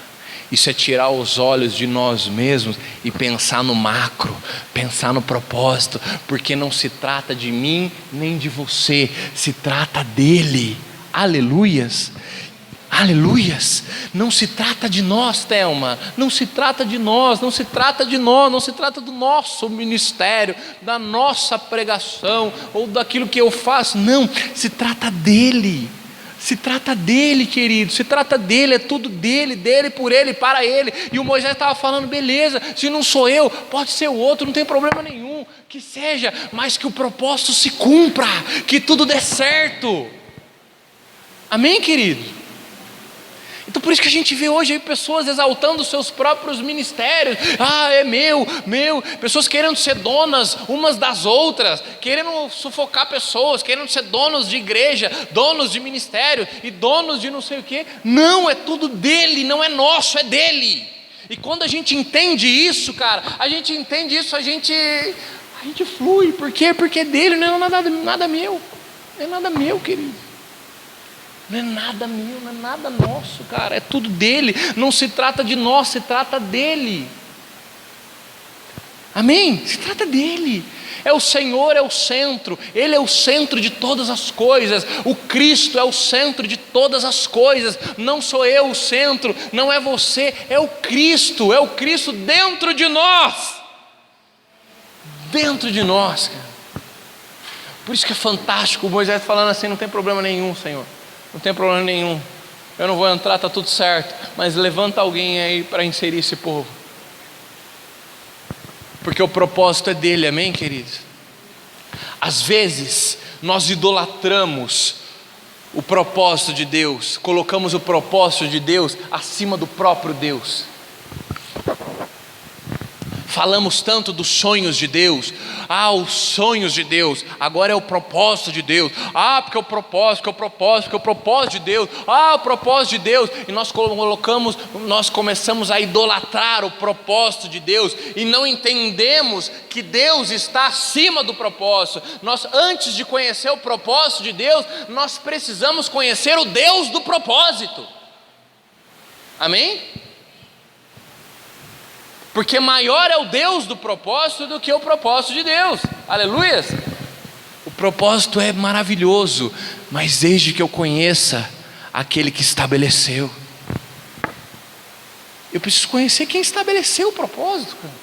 Speaker 2: Isso é tirar os olhos de nós mesmos e pensar no macro, pensar no propósito, porque não se trata de mim nem de você, se trata dele. Aleluias, aleluias. Não se trata de nós, Thelma, não se trata de nós, não se trata de nós, não se trata do nosso ministério, da nossa pregação ou daquilo que eu faço, não, se trata dele. Se trata dele, querido, se trata dele, é tudo dele, dele, por ele, para ele. E o Moisés estava falando: beleza, se não sou eu, pode ser o outro, não tem problema nenhum, que seja, mas que o propósito se cumpra, que tudo dê certo. Amém, querido? Então por isso que a gente vê hoje aí pessoas exaltando os seus próprios ministérios. Ah, é meu, pessoas querendo ser donas umas das outras, querendo sufocar pessoas, querendo ser donos de igreja, donos de ministério e donos de não sei o que. Não, é tudo dele, não é nosso, é dele. E quando a gente entende isso, cara, a gente flui. Por quê? Porque é dele, não é nada meu, não é nada meu, querido. Não é nada meu, não é nada nosso, cara, é tudo dele. Não se trata de nós, se trata dele. Amém? Se trata dele. É o Senhor, é o centro, Ele é o centro de todas as coisas. O Cristo é o centro de todas as coisas. Não sou eu o centro, não é você, é o Cristo dentro de nós. Dentro de nós, cara. Por isso que é fantástico o Moisés falando assim: não tem problema nenhum, Senhor, não tem problema nenhum, eu não vou entrar, está tudo certo, mas levanta alguém aí para inserir esse povo, porque o propósito é dele. Amém, queridos? Às vezes nós idolatramos o propósito de Deus, colocamos o propósito de Deus acima do próprio Deus. Falamos tanto dos sonhos de Deus. Ah, os sonhos de Deus, agora é o propósito de Deus. Ah, porque o propósito de Deus. Ah, o propósito de Deus. E nós começamos a idolatrar o propósito de Deus e não entendemos que Deus está acima do propósito. Nós, antes de conhecer o propósito de Deus, nós precisamos conhecer o Deus do propósito. Amém? Porque maior é o Deus do propósito do que o propósito de Deus. Aleluias. O propósito é maravilhoso, mas desde que eu conheça aquele que estabeleceu. Eu preciso conhecer quem estabeleceu o propósito, cara.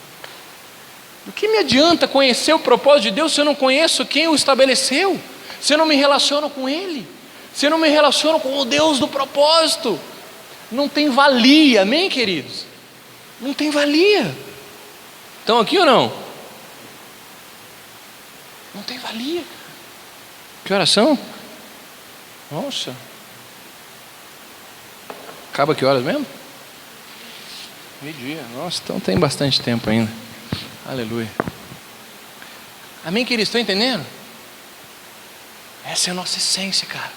Speaker 2: Do que me adianta conhecer o propósito de Deus se eu não conheço quem o estabeleceu? Se eu não me relaciono com Ele, se eu não me relaciono com o Deus do propósito, não tem valia. Amém, queridos? Não tem valia. Estão aqui ou não? Não tem valia. Que horas são? Nossa. Acaba que horas mesmo? Meio-dia. Nossa, então tem bastante tempo ainda. Aleluia. Amém, queridos? Estão entendendo? Essa é a nossa essência, cara.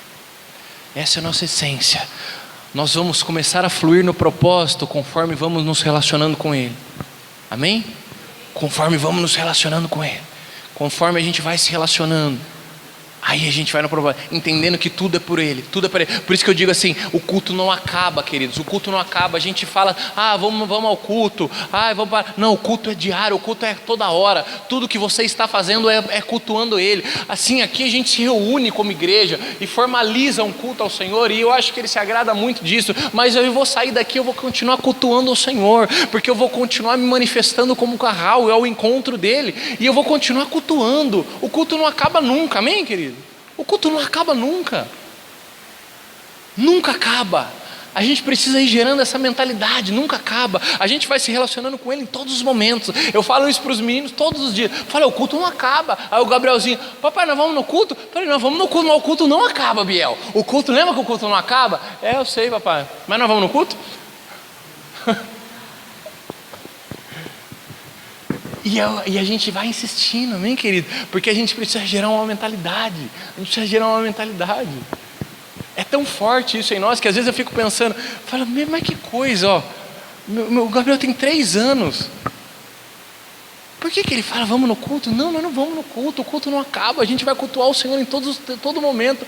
Speaker 2: Essa é a nossa essência. nós vamos começar a fluir no propósito conforme vamos nos relacionando com Ele. Amém? Conforme vamos nos relacionando com Ele, conforme a gente vai se relacionando, aí a gente vai no propósito, entendendo que tudo é por Ele, tudo é por Ele. Por isso que eu digo assim, o culto não acaba, queridos, o culto não acaba. A gente fala, vamos ao culto, vamos para... Não, o culto é diário, o culto é toda hora. Tudo que você está fazendo é cultuando Ele. Assim, aqui a gente se reúne como igreja e formaliza um culto ao Senhor, e eu acho que Ele se agrada muito disso. Mas eu vou sair daqui, eu vou continuar cultuando o Senhor, porque eu vou continuar me manifestando como carral ao encontro dEle, e eu vou continuar cultuando. O culto não acaba nunca, amém, querido? O culto não acaba nunca. Nunca acaba. A gente precisa ir gerando essa mentalidade, nunca acaba. A gente vai se relacionando com Ele em todos os momentos. Eu falo isso para os meninos todos os dias. Falo, o culto não acaba. Aí o Gabrielzinho, papai, nós vamos no culto? Eu falei, nós vamos no culto, mas o culto não acaba, Biel. O culto, lembra que o culto não acaba? Eu sei, papai, mas nós vamos no culto? E a gente vai insistindo, amém, querido? Porque a gente precisa gerar uma mentalidade. A gente precisa gerar uma mentalidade. É tão forte isso em nós que às vezes eu fico pensando, falo, mas que coisa, ó. Meu Gabriel tem 3 anos. Por que ele fala, vamos no culto? Não, nós não vamos no culto, o culto não acaba. A gente vai cultuar o Senhor em todo momento.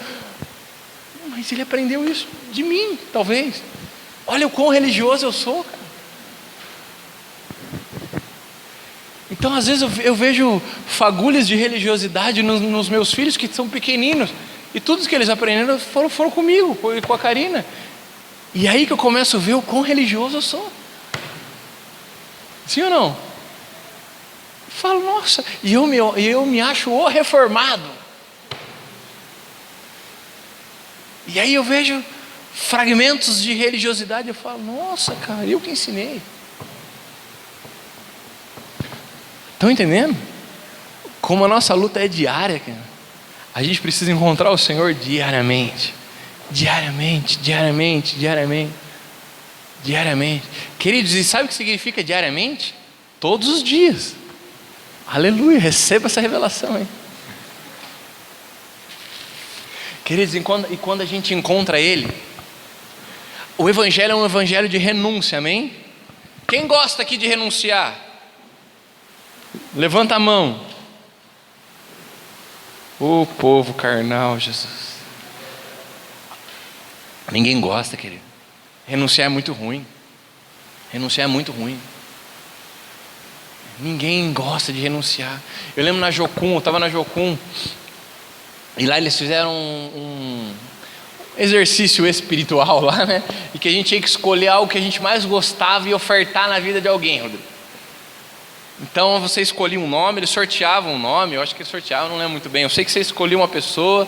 Speaker 2: Mas ele aprendeu isso de mim, talvez. Olha o quão religioso eu sou, cara. Então às vezes eu vejo fagulhas de religiosidade nos meus filhos que são pequeninos, e tudo que eles aprenderam foram comigo e com a Karina. E aí que eu começo a ver o quão religioso eu sou. Sim ou não? Eu falo, nossa, e eu me acho o reformado. E aí eu vejo fragmentos de religiosidade, eu falo, nossa, cara, eu que ensinei. Estão entendendo? Como a nossa luta é diária, cara. A gente precisa encontrar o Senhor diariamente. Diariamente. Queridos, e sabe o que significa diariamente? Todos os dias. Aleluia, receba essa revelação, hein? Queridos, e quando a gente encontra Ele, o Evangelho é um evangelho de renúncia, amém? Quem gosta aqui de renunciar? Levanta a mão. O povo carnal, Jesus. Ninguém gosta, querido. Renunciar é muito ruim. Ninguém gosta de renunciar. Eu lembro na Jocum, eu estava na Jocum, e lá eles fizeram um exercício espiritual lá, né? E que a gente tinha que escolher algo que a gente mais gostava e ofertar na vida de alguém, Rodrigo. Então você escolhia um nome, eles sorteavam um nome, eu acho que eles sorteavam, não lembro muito bem. Eu sei que você escolhia uma pessoa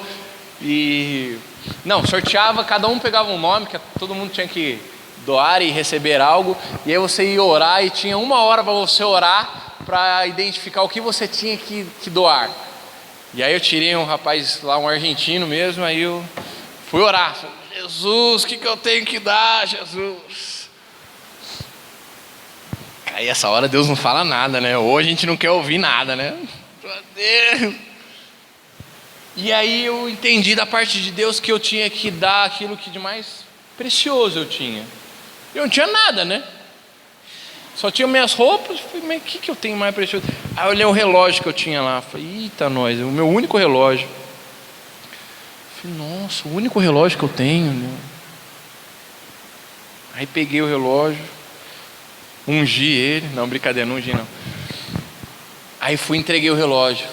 Speaker 2: e... Não, sorteava, cada um pegava um nome, que todo mundo tinha que doar e receber algo. E aí você ia orar e tinha 1 hora para você orar, para identificar o que você tinha que doar. E aí eu tirei um rapaz lá, um argentino mesmo, aí eu fui orar. Falei, Jesus, o que eu tenho que dar, Jesus? Aí essa hora Deus não fala nada, né? Ou a gente não quer ouvir nada, né? Meu Deus. E aí eu entendi da parte de Deus que eu tinha que dar aquilo que de mais precioso eu tinha. Eu não tinha nada, né? Só tinha minhas roupas. Falei, mas o que eu tenho mais precioso? Aí eu olhei o relógio que eu tinha lá. Falei, eita nós, o meu único relógio. Falei, nossa, o único relógio que eu tenho, né? Aí peguei o relógio, ungi ele, não, brincadeira, não ungi não. Aí fui, entreguei o relógio.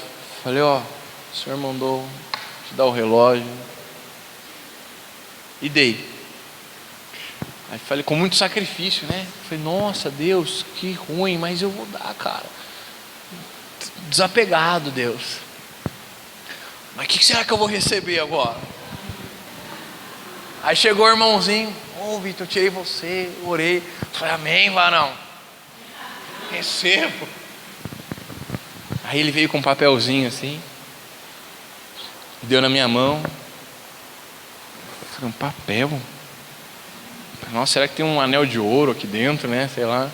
Speaker 2: Falei, ó, o senhor mandou te dar o relógio. E dei. Aí falei, com muito sacrifício, né? Falei, nossa, Deus, que ruim, mas eu vou dar, cara. Desapegado, Deus. Mas o que será que eu vou receber agora? Aí chegou o irmãozinho, Vitor, eu tirei você, orei. Falei, amém, varão. Recebo. Aí ele veio com um papelzinho assim, deu na minha mão. Falei, um papel? Nossa, será que tem um anel de ouro aqui dentro, né? Sei lá.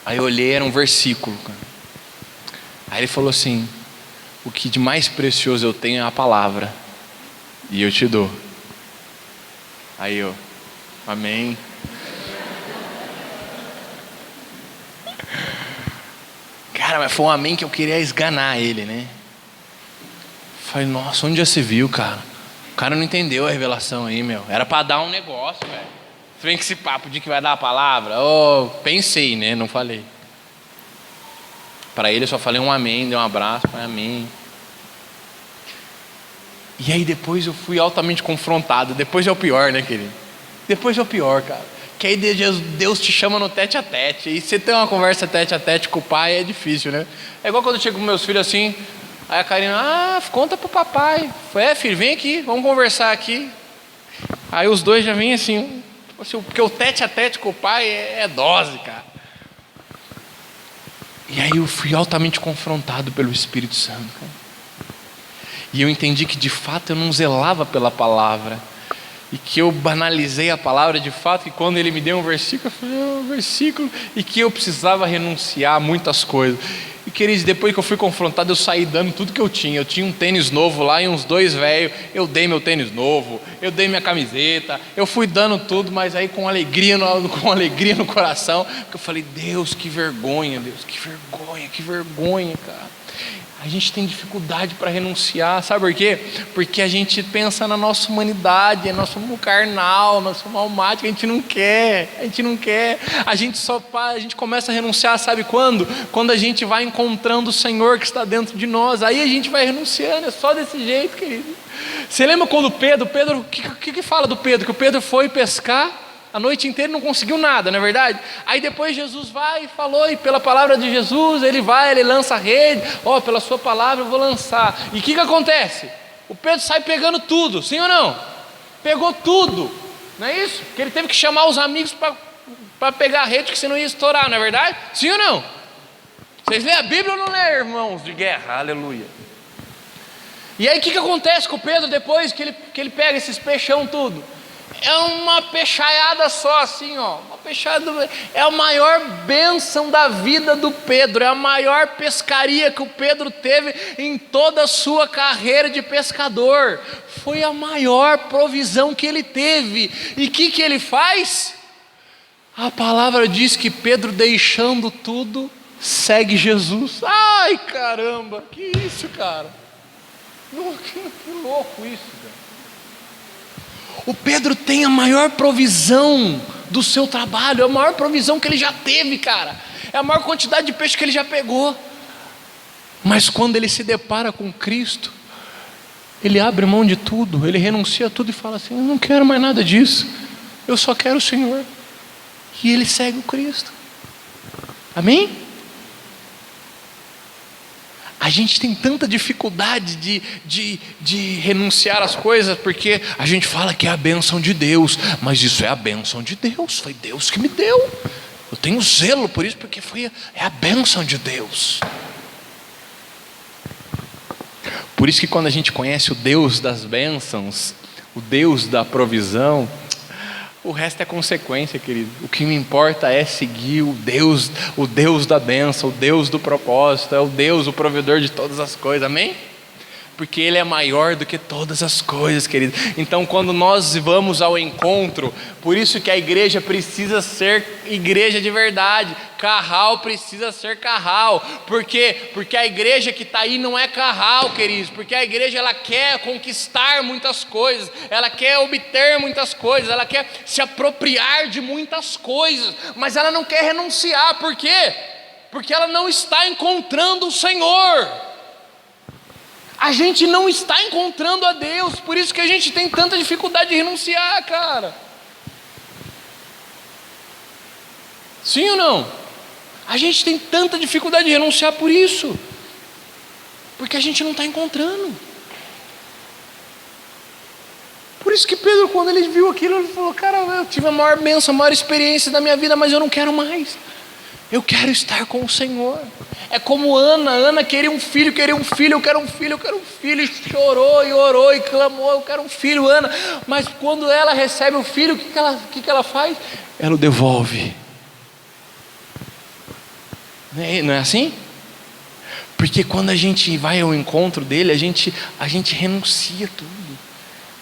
Speaker 2: Aí eu olhei, era um versículo, cara. Aí ele falou assim, o que de mais precioso eu tenho é a palavra, e eu te dou. Aí eu, amém. Cara, mas foi um amém que eu queria esganar ele, né? Falei, nossa, onde já se viu, cara? O cara não entendeu a revelação aí, meu. Era pra dar um negócio, velho. Você vem com esse papo de que vai dar a palavra? Oh, pensei, né? Não falei. Para ele eu só falei um amém, dei um abraço, falei amém. E aí depois eu fui altamente confrontado. Depois é o pior, né, querido? Depois é o pior, cara. Que aí Deus te chama no tete a tete. E você tem uma conversa tete a tete com o pai é difícil, né? É igual quando eu chego com meus filhos assim. Aí a Karina, conta pro papai. Falei, filho, vem aqui, vamos conversar aqui. Aí os dois já vêm assim. Porque o tete a tete com o pai é dose, cara. E aí eu fui altamente confrontado pelo Espírito Santo, cara. E eu entendi que de fato eu não zelava pela palavra. E que eu banalizei a palavra de fato. Que quando ele me deu um versículo, eu falei, versículo. E que eu precisava renunciar a muitas coisas. E queridos, depois que eu fui confrontado, eu saí dando tudo que eu tinha. Eu tinha um tênis novo lá e uns 2 velhos. Eu dei meu tênis novo, eu dei minha camiseta. Eu fui dando tudo, mas aí com alegria no coração. Porque eu falei, Deus, que vergonha, que vergonha, cara. A gente tem dificuldade para renunciar, sabe por quê? Porque a gente pensa na nossa humanidade, nós somos carnal, nós somos almáticos, a gente não quer. A gente começa a renunciar, sabe quando? Quando a gente vai encontrando o Senhor que está dentro de nós, aí a gente vai renunciando, é só desse jeito, querido. Você lembra quando Pedro, o que fala do Pedro? Que o Pedro foi pescar a noite inteira e não conseguiu nada, não é verdade? Aí depois Jesus vai e falou, e pela palavra de Jesus, ele lança a rede, pela sua palavra eu vou lançar. E o que acontece? O Pedro sai pegando tudo, sim ou não? Pegou tudo, não é isso? Porque ele teve que chamar os amigos para pegar a rede, porque senão ia estourar, não é verdade? Sim ou não? Vocês lêem a Bíblia ou não lêem, irmãos de guerra? Aleluia. E aí o que acontece com o Pedro depois que ele pega esses peixão tudo? É uma peixaiada só assim, uma peixada. É a maior bênção da vida do Pedro. É a maior pescaria que o Pedro teve em toda a sua carreira de pescador. Foi a maior provisão que ele teve. E o que ele faz? A palavra diz que Pedro, deixando tudo, segue Jesus. Ai, caramba, que isso, cara. Que louco isso, cara. O Pedro tem a maior provisão do seu trabalho, é a maior provisão que ele já teve, cara. É a maior quantidade de peixe que ele já pegou. Mas quando ele se depara com Cristo, ele abre mão de tudo, ele renuncia a tudo e fala assim, eu não quero mais nada disso, eu só quero o Senhor. E ele segue o Cristo. Amém? A gente tem tanta dificuldade de renunciar às coisas, porque a gente fala que é a bênção de Deus, mas isso é a bênção de Deus, foi Deus que me deu. Eu tenho zelo por isso, porque é a bênção de Deus. Por isso que quando a gente conhece o Deus das bênçãos, o Deus da provisão, o resto é consequência, querido. O que me importa é seguir o Deus da bênção, o Deus do propósito, é o Deus, o provedor de todas as coisas, amém? Porque Ele é maior do que todas as coisas, querido. Então quando nós vamos ao encontro, por isso que a igreja precisa ser igreja de verdade, carral precisa ser carral. Por quê? Porque a igreja que está aí não é carral, queridos. Porque a igreja ela quer conquistar muitas coisas, ela quer obter muitas coisas, ela quer se apropriar de muitas coisas, mas ela não quer renunciar. Por quê? Porque ela não está encontrando o Senhor. A gente não está encontrando a Deus, por isso que a gente tem tanta dificuldade de renunciar, cara. Sim ou não? A gente tem tanta dificuldade de renunciar por isso, porque a gente não está encontrando. Por isso que Pedro, quando ele viu aquilo, ele falou, cara, eu tive a maior bênção, a maior experiência da minha vida, mas eu não quero mais. Eu quero estar com o Senhor. É como Ana queria um filho, eu quero um filho, e chorou e orou e clamou, eu quero um filho, Ana. Mas quando ela recebe o filho, o que ela faz? Ela o devolve. Não é assim? Porque quando a gente vai ao encontro dele, a gente renuncia tudo.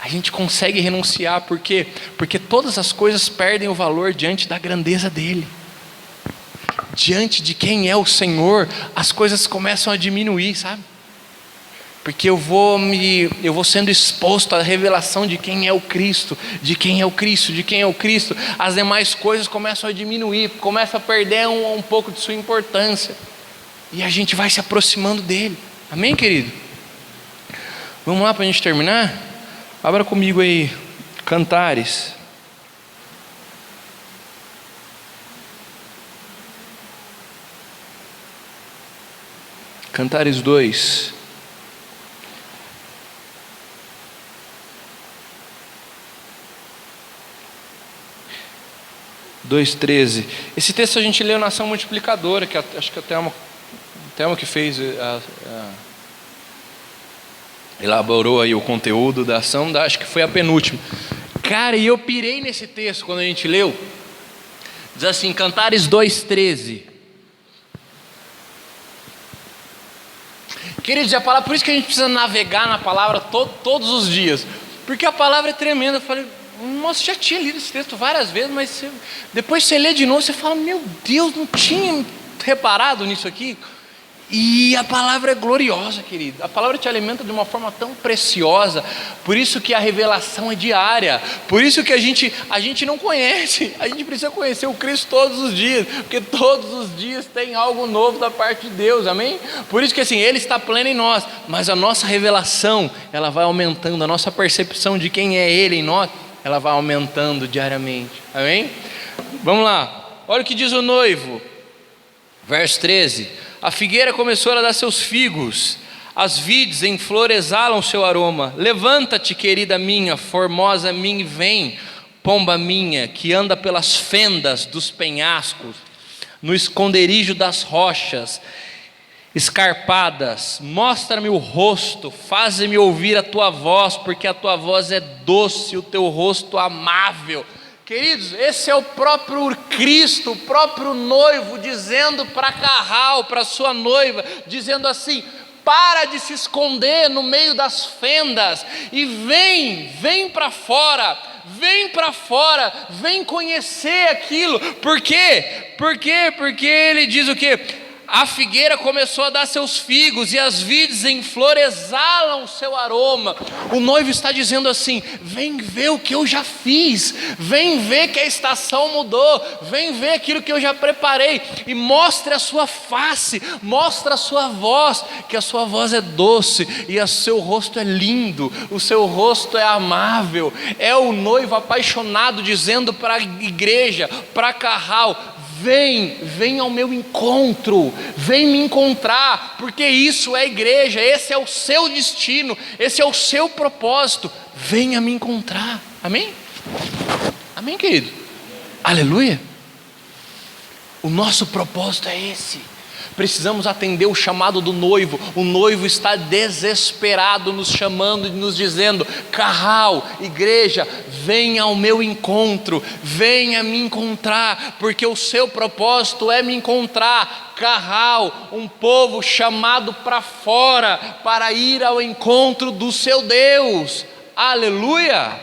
Speaker 2: A gente consegue renunciar, por quê? Porque todas as coisas perdem o valor diante da grandeza dele. Diante de quem é o Senhor, as coisas começam a diminuir, sabe? Porque eu vou sendo exposto à revelação de quem é o Cristo, de quem é o Cristo, de quem é o Cristo. As demais coisas começam a diminuir, começam a perder um pouco de sua importância. E a gente vai se aproximando dele. Amém, querido? Vamos lá para a gente terminar? Abra comigo aí, Cantares. Cantares 2. Dois 13. Esse texto a gente leu na ação multiplicadora, que acho que a Thelma que fez, elaborou aí o conteúdo da ação, acho que foi a penúltima. Cara, e eu pirei nesse texto quando a gente leu. Diz assim, Cantares 2:13. Queridos, a palavra, por isso que a gente precisa navegar na palavra todos os dias, porque a palavra é tremenda. Eu falei, nossa, já tinha lido esse texto várias vezes, mas depois você lê de novo, você fala, meu Deus, não tinha reparado nisso aqui. E a palavra é gloriosa, querido. A palavra te alimenta de uma forma tão preciosa. Por isso que a revelação é diária. Por isso que a gente não conhece. A gente precisa conhecer o Cristo todos os dias, porque todos os dias tem algo novo da parte de Deus, amém? Por isso que assim, Ele está pleno em nós, mas a nossa revelação, ela vai aumentando. A nossa percepção de quem é Ele em nós, ela vai aumentando diariamente, amém? Vamos lá, olha o que diz o noivo, verso 13: a figueira começou a dar seus figos, as vides em flor exalam seu aroma. Levanta-te, querida minha, formosa minha, e vem, pomba minha, que anda pelas fendas dos penhascos, no esconderijo das rochas escarpadas. Mostra-me o rosto, faze-me ouvir a tua voz, porque a tua voz é doce, o teu rosto amável. Queridos, esse é o próprio Cristo, o próprio noivo, dizendo para Carral, para sua noiva, dizendo assim: para de se esconder no meio das fendas e vem para fora, vem conhecer aquilo. Por quê? Porque ele diz o quê? A figueira começou a dar seus figos, e as vides em flor exalam o seu aroma. O noivo está dizendo assim: vem ver o que eu já fiz, vem ver que a estação mudou, vem ver aquilo que eu já preparei, e mostre a sua face, mostre a sua voz, que a sua voz é doce, e o seu rosto é lindo, o seu rosto é amável. É o noivo apaixonado dizendo para a igreja, para Carral: vem ao meu encontro, vem me encontrar, porque isso é igreja, esse é o seu destino, esse é o seu propósito. Venha me encontrar, amém? Amém, querido? Aleluia. O nosso propósito é esse. Precisamos atender o chamado do noivo. O noivo está desesperado, nos chamando e nos dizendo: Carral, igreja, venha ao meu encontro, venha me encontrar, porque o seu propósito é me encontrar. Carral, um povo chamado para fora, para ir ao encontro do seu Deus. Aleluia,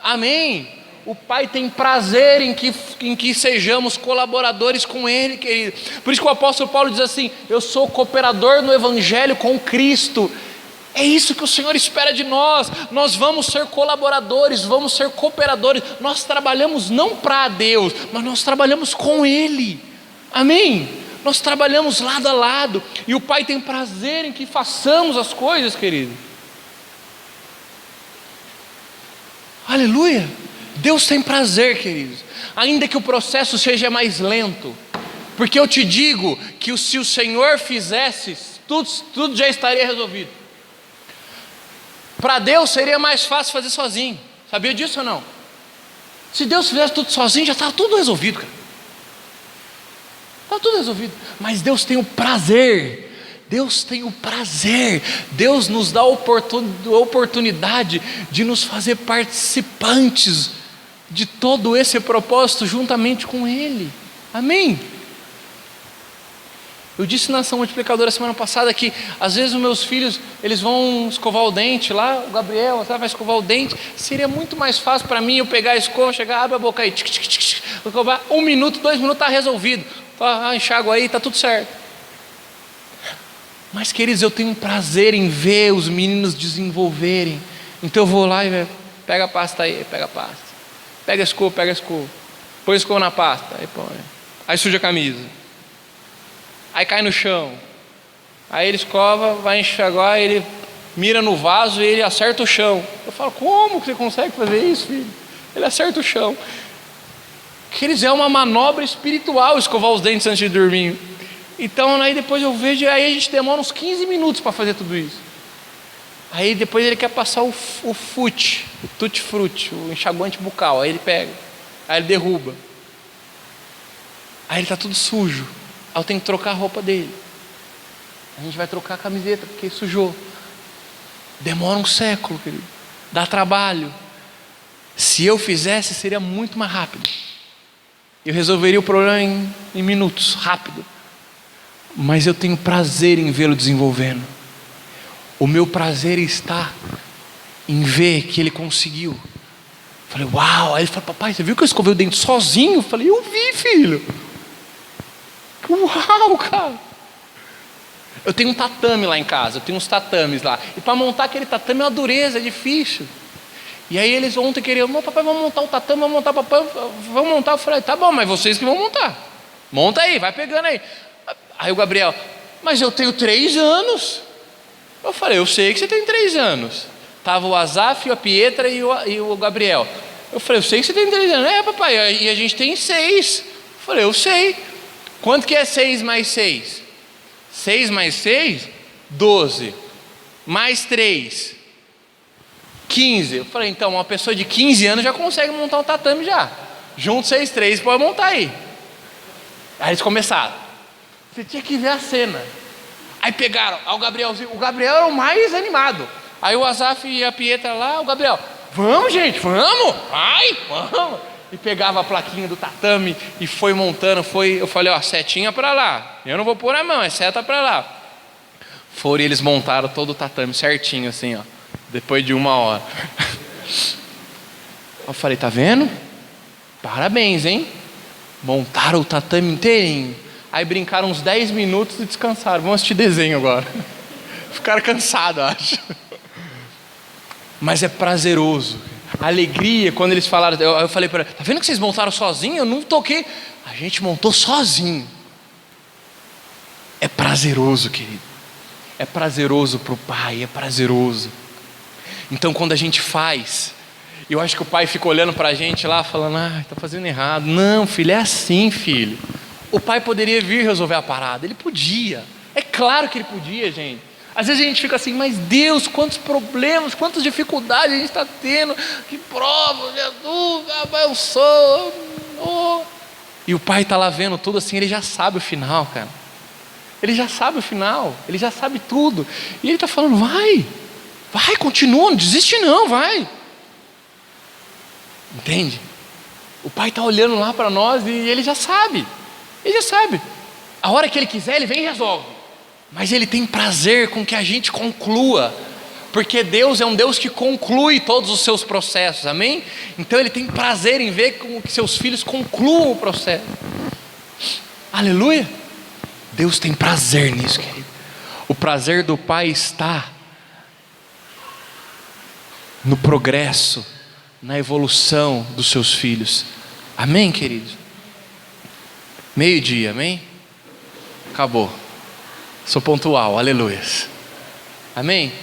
Speaker 2: amém. O Pai tem prazer em que sejamos colaboradores com Ele, querido. Por isso que o apóstolo Paulo diz assim: eu sou cooperador no Evangelho com Cristo. É isso que o Senhor espera de nós. Nós vamos ser colaboradores, vamos ser cooperadores. Nós trabalhamos não para Deus, mas nós trabalhamos com Ele, amém? Nós trabalhamos lado a lado, e o Pai tem prazer em que façamos as coisas, querido. Aleluia. Deus tem prazer, queridos, ainda que o processo seja mais lento, porque eu te digo que se o Senhor fizesse, tudo já estaria resolvido. Para Deus seria mais fácil fazer sozinho, sabia disso ou não? Se Deus fizesse tudo sozinho, já estava tudo resolvido, cara. Estava tudo resolvido. Mas Deus tem o prazer. Deus tem o prazer, Deus nos dá a oportunidade de nos fazer participantes de todo esse propósito juntamente com Ele, amém? Eu disse na ação multiplicadora semana passada que às vezes os meus filhos, eles vão escovar o dente lá, o Gabriel vai escovar o dente. Seria muito mais fácil para mim eu pegar a escova, chegar, abre a boca aí, tic, tic, tic, tic, 1 minuto, 2 minutos, está resolvido. Enxago aí, está tudo certo. Mas queridos, eu tenho um prazer em ver os meninos desenvolverem. Então eu vou lá e pega a pasta aí, pega a pasta. Pega a escova, põe a escova na pasta, aí põe. Aí suja a camisa. Aí cai no chão. Aí ele escova, vai enxaguar, ele mira no vaso e ele acerta o chão. Eu falo, como que você consegue fazer isso, filho? Ele acerta o chão. Queridos, é uma manobra espiritual escovar os dentes antes de dormir. Então aí depois eu vejo, aí a gente demora uns 15 minutos para fazer tudo isso. Aí depois ele quer passar o tutti-frutti, o enxaguante bucal. Aí ele pega, aí ele derruba. Aí ele está tudo sujo. Aí eu tenho que trocar a roupa dele. A gente vai trocar a camiseta porque sujou. Demora um século, querido. Dá trabalho. Se eu fizesse, seria muito mais rápido. Eu resolveria o problema em minutos, rápido. Mas eu tenho prazer em vê-lo desenvolvendo. O meu prazer está em ver que ele conseguiu. Falei, uau. Aí ele falou, papai, você viu que eu escovei o dente sozinho? Eu falei, eu vi, filho. Uau, cara. Eu tenho um tatame lá em casa, eu tenho uns tatames lá. E para montar aquele tatame é uma dureza, é difícil. E aí eles ontem queriam, papai, vamos montar o tatame, vamos montar, papai, vamos montar. Eu falei, tá bom, mas vocês que vão montar. Monta aí, vai pegando aí. Aí o Gabriel, mas eu tenho 3 anos. Eu falei, eu sei que você tem 3 anos. Tava o Azaf, a Pietra e o Gabriel. Eu falei, eu sei que você tem 3 anos. É, papai, e a gente tem 6. Eu falei, eu sei. Quanto que é 6 mais 6? 6 mais 6? 12. Mais 3? 15. Eu falei, então uma pessoa de 15 anos já consegue montar um tatame já. Junto 6, 3, pode montar aí. Aí eles começaram. Você tinha que ver a cena. Aí pegaram, o Gabriel era o mais animado. Aí o Azaf e a Pietra lá, o Gabriel, vamos gente, vamos, vai, vamos. E pegava a plaquinha do tatame e foi montando, eu falei, ó, setinha para lá. Eu não vou pôr a mão, é seta para lá. Foram e eles montaram todo o tatame certinho assim, ó. Depois de 1 hora. Eu falei, tá vendo? Parabéns, hein? Montaram o tatame inteirinho. Aí brincaram uns 10 minutos e descansaram. Vamos assistir desenho agora. Ficaram cansados, acho. Mas é prazeroso. A alegria, quando eles falaram, eu falei para ela, tá vendo que vocês montaram sozinho? Eu não toquei. A gente montou sozinho. É prazeroso, querido. É prazeroso para o pai, é prazeroso. Então quando a gente faz, eu acho que o pai fica olhando para a gente lá, falando, está fazendo errado. Não, filho, é assim, filho. O pai poderia vir resolver a parada, ele podia. É claro que ele podia, gente. Às vezes a gente fica assim, mas Deus, quantos problemas, quantas dificuldades a gente está tendo, que prova, Jesus, eu sou. E o pai está lá vendo tudo assim, ele já sabe o final, cara. Ele já sabe o final, ele já sabe tudo. E ele está falando, vai, continua, não desiste não, vai. Entende? O pai está olhando lá para nós e ele já sabe. Ele já sabe. A hora que ele quiser, ele vem e resolve. Mas ele tem prazer com que a gente conclua. Porque Deus é um Deus que conclui todos os seus processos, amém? Então ele tem prazer em ver com que seus filhos concluam o processo. Aleluia! Deus tem prazer nisso, querido. O prazer do pai está no progresso, na evolução dos seus filhos. Amém, queridos? 12:00, amém? Acabou. Sou pontual, aleluia. Amém?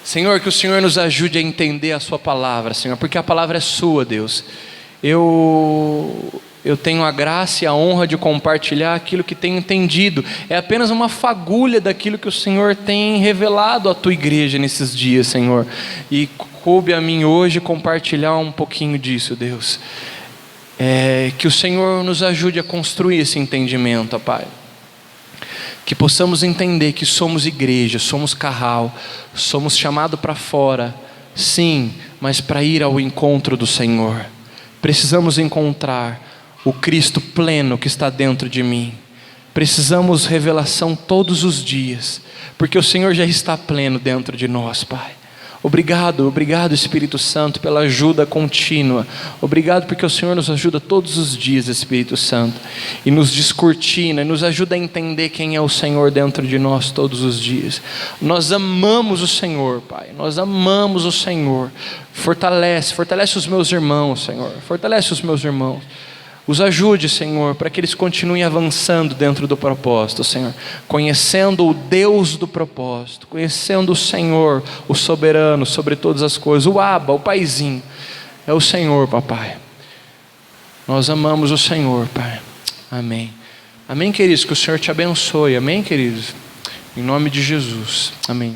Speaker 2: Senhor, que o Senhor nos ajude a entender a sua palavra, Senhor, porque a palavra é sua, Deus. Eu tenho a graça e a honra de compartilhar aquilo que tenho entendido. É apenas uma fagulha daquilo que o Senhor tem revelado à tua igreja nesses dias, Senhor. E coube a mim hoje compartilhar um pouquinho disso, Deus. Que o Senhor nos ajude a construir esse entendimento, ó Pai. Que possamos entender que somos igreja, somos carral, somos chamados para fora, sim, mas para ir ao encontro do Senhor. Precisamos encontrar o Cristo pleno que está dentro de mim. Precisamos revelação todos os dias, porque o Senhor já está pleno dentro de nós, Pai. Obrigado, obrigado Espírito Santo pela ajuda contínua. Obrigado porque o Senhor nos ajuda todos os dias, Espírito Santo, e nos descortina, e nos ajuda a entender quem é o Senhor dentro de nós todos os dias. Nós amamos o Senhor, Pai, nós amamos o Senhor. Fortalece os meus irmãos, Senhor, fortalece os meus irmãos. Os ajude, Senhor, para que eles continuem avançando dentro do propósito, Senhor. Conhecendo o Deus do propósito, conhecendo o Senhor, o soberano sobre todas as coisas. O Abba, o Paizinho, é o Senhor, papai. Nós amamos o Senhor, Pai. Amém. Amém, queridos, que o Senhor te abençoe. Amém, queridos. Em nome de Jesus. Amém.